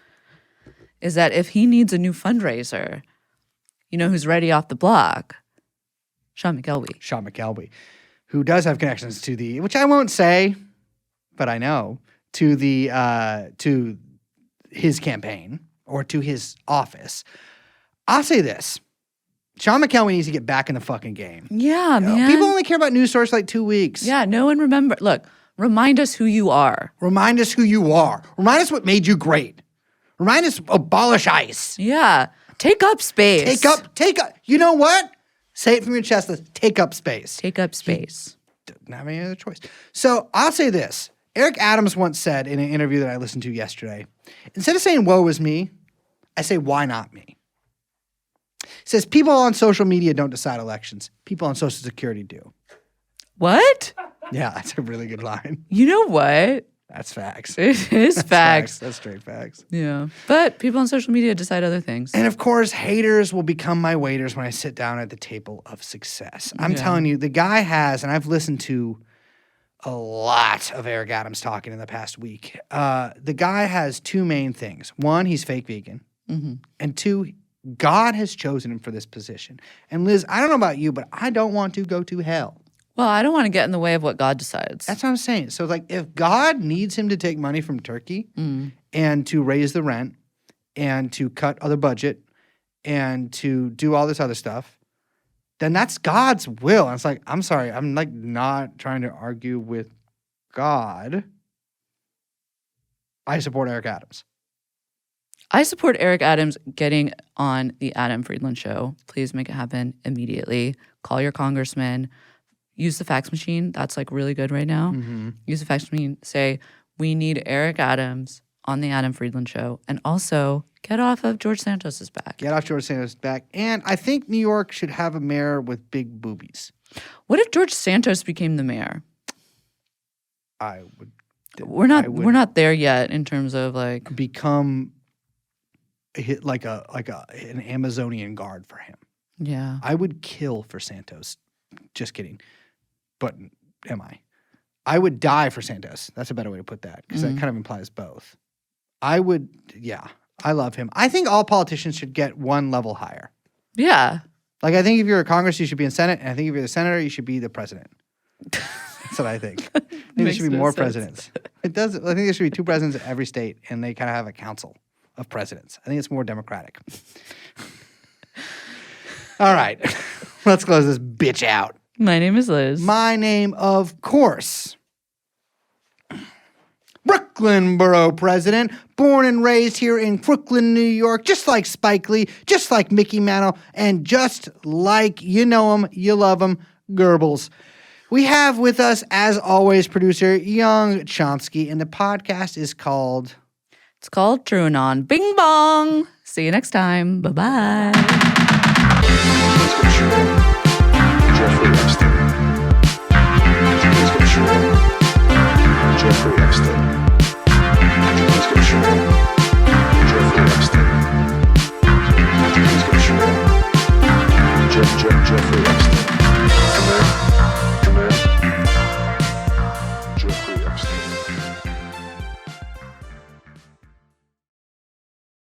that if he needs a new fundraiser, you know who's ready off the block? Sean McElwee, who does have connections to the, which I won't say, but I know, to his campaign or to his office. I'll say this. Sean McElwee needs to get back in the fucking game. Yeah, man. People only care about news stories for like 2 weeks. Yeah, no one remember. Look, remind us who you are. Remind us who you are. Remind us what made you great. Remind us, abolish ICE. Yeah. Take up space. Take up. You know what? Say it from your chest. Take up space. Take up space. Didn't have any other choice. So I'll say this. Eric Adams once said in an interview that I listened to yesterday, instead of saying woe is me, I say why not me? He says people on social media don't decide elections. People on Social Security do. What? Yeah, that's a really good line. You know what? That's facts. It is facts. That's straight facts. Yeah. But people on social media decide other things. And of course, haters will become my waiters when I sit down at the table of success. I'm telling you, the guy has, and I've listened to a lot of Eric Adams talking in the past week. The guy has two main things. One, he's fake vegan. Mm-hmm. And two, God has chosen him for this position. And Liz, I don't know about you, but I don't want to go to hell. Well, I don't want to get in the way of what God decides. That's what I'm saying. So, like, if God needs him to take money from Turkey and to raise the rent and to cut other budget and to do all this other stuff, then that's God's will. And it's like, I'm sorry, I'm like not trying to argue with God. I support Eric Adams. I support Eric Adams getting on the Adam Friedland show. Please make it happen immediately. Call your congressman. Use the fax machine. That's like really good right now. Mm-hmm. Use the fax machine. Say, we need Eric Adams on the Adam Friedland show. And also, get off of George Santos's back. Get off George Santos' back. And I think New York should have a mayor with big boobies. What if George Santos became the mayor? I would. We're not there yet in terms of like become like an Amazonian guard for him. Yeah. I would kill for Santos. Just kidding. But am I? I would die for Santos. That's a better way to put that because that kind of implies both. I would, yeah. I love him. I think all politicians should get one level higher. Yeah. Like, I think if you're a Congress, you should be in Senate. And I think if you're the senator, you should be the president. That's what I think. I think there should be more presidents. It does. I think there should be 2 presidents in every state, and they kind of have a council of presidents. I think it's more democratic. All right. Let's close this bitch out. My name is Liz. My name, of course. Brooklyn Borough President, born and raised here in Brooklyn, New York, just like Spike Lee, just like Mickey Mantle, and just like, you know him, you love him, Goebbels. We have with us, as always, producer Young Chomsky, and the podcast is called... It's called TrueAnon. Bing bong! See you next time. Bye-bye.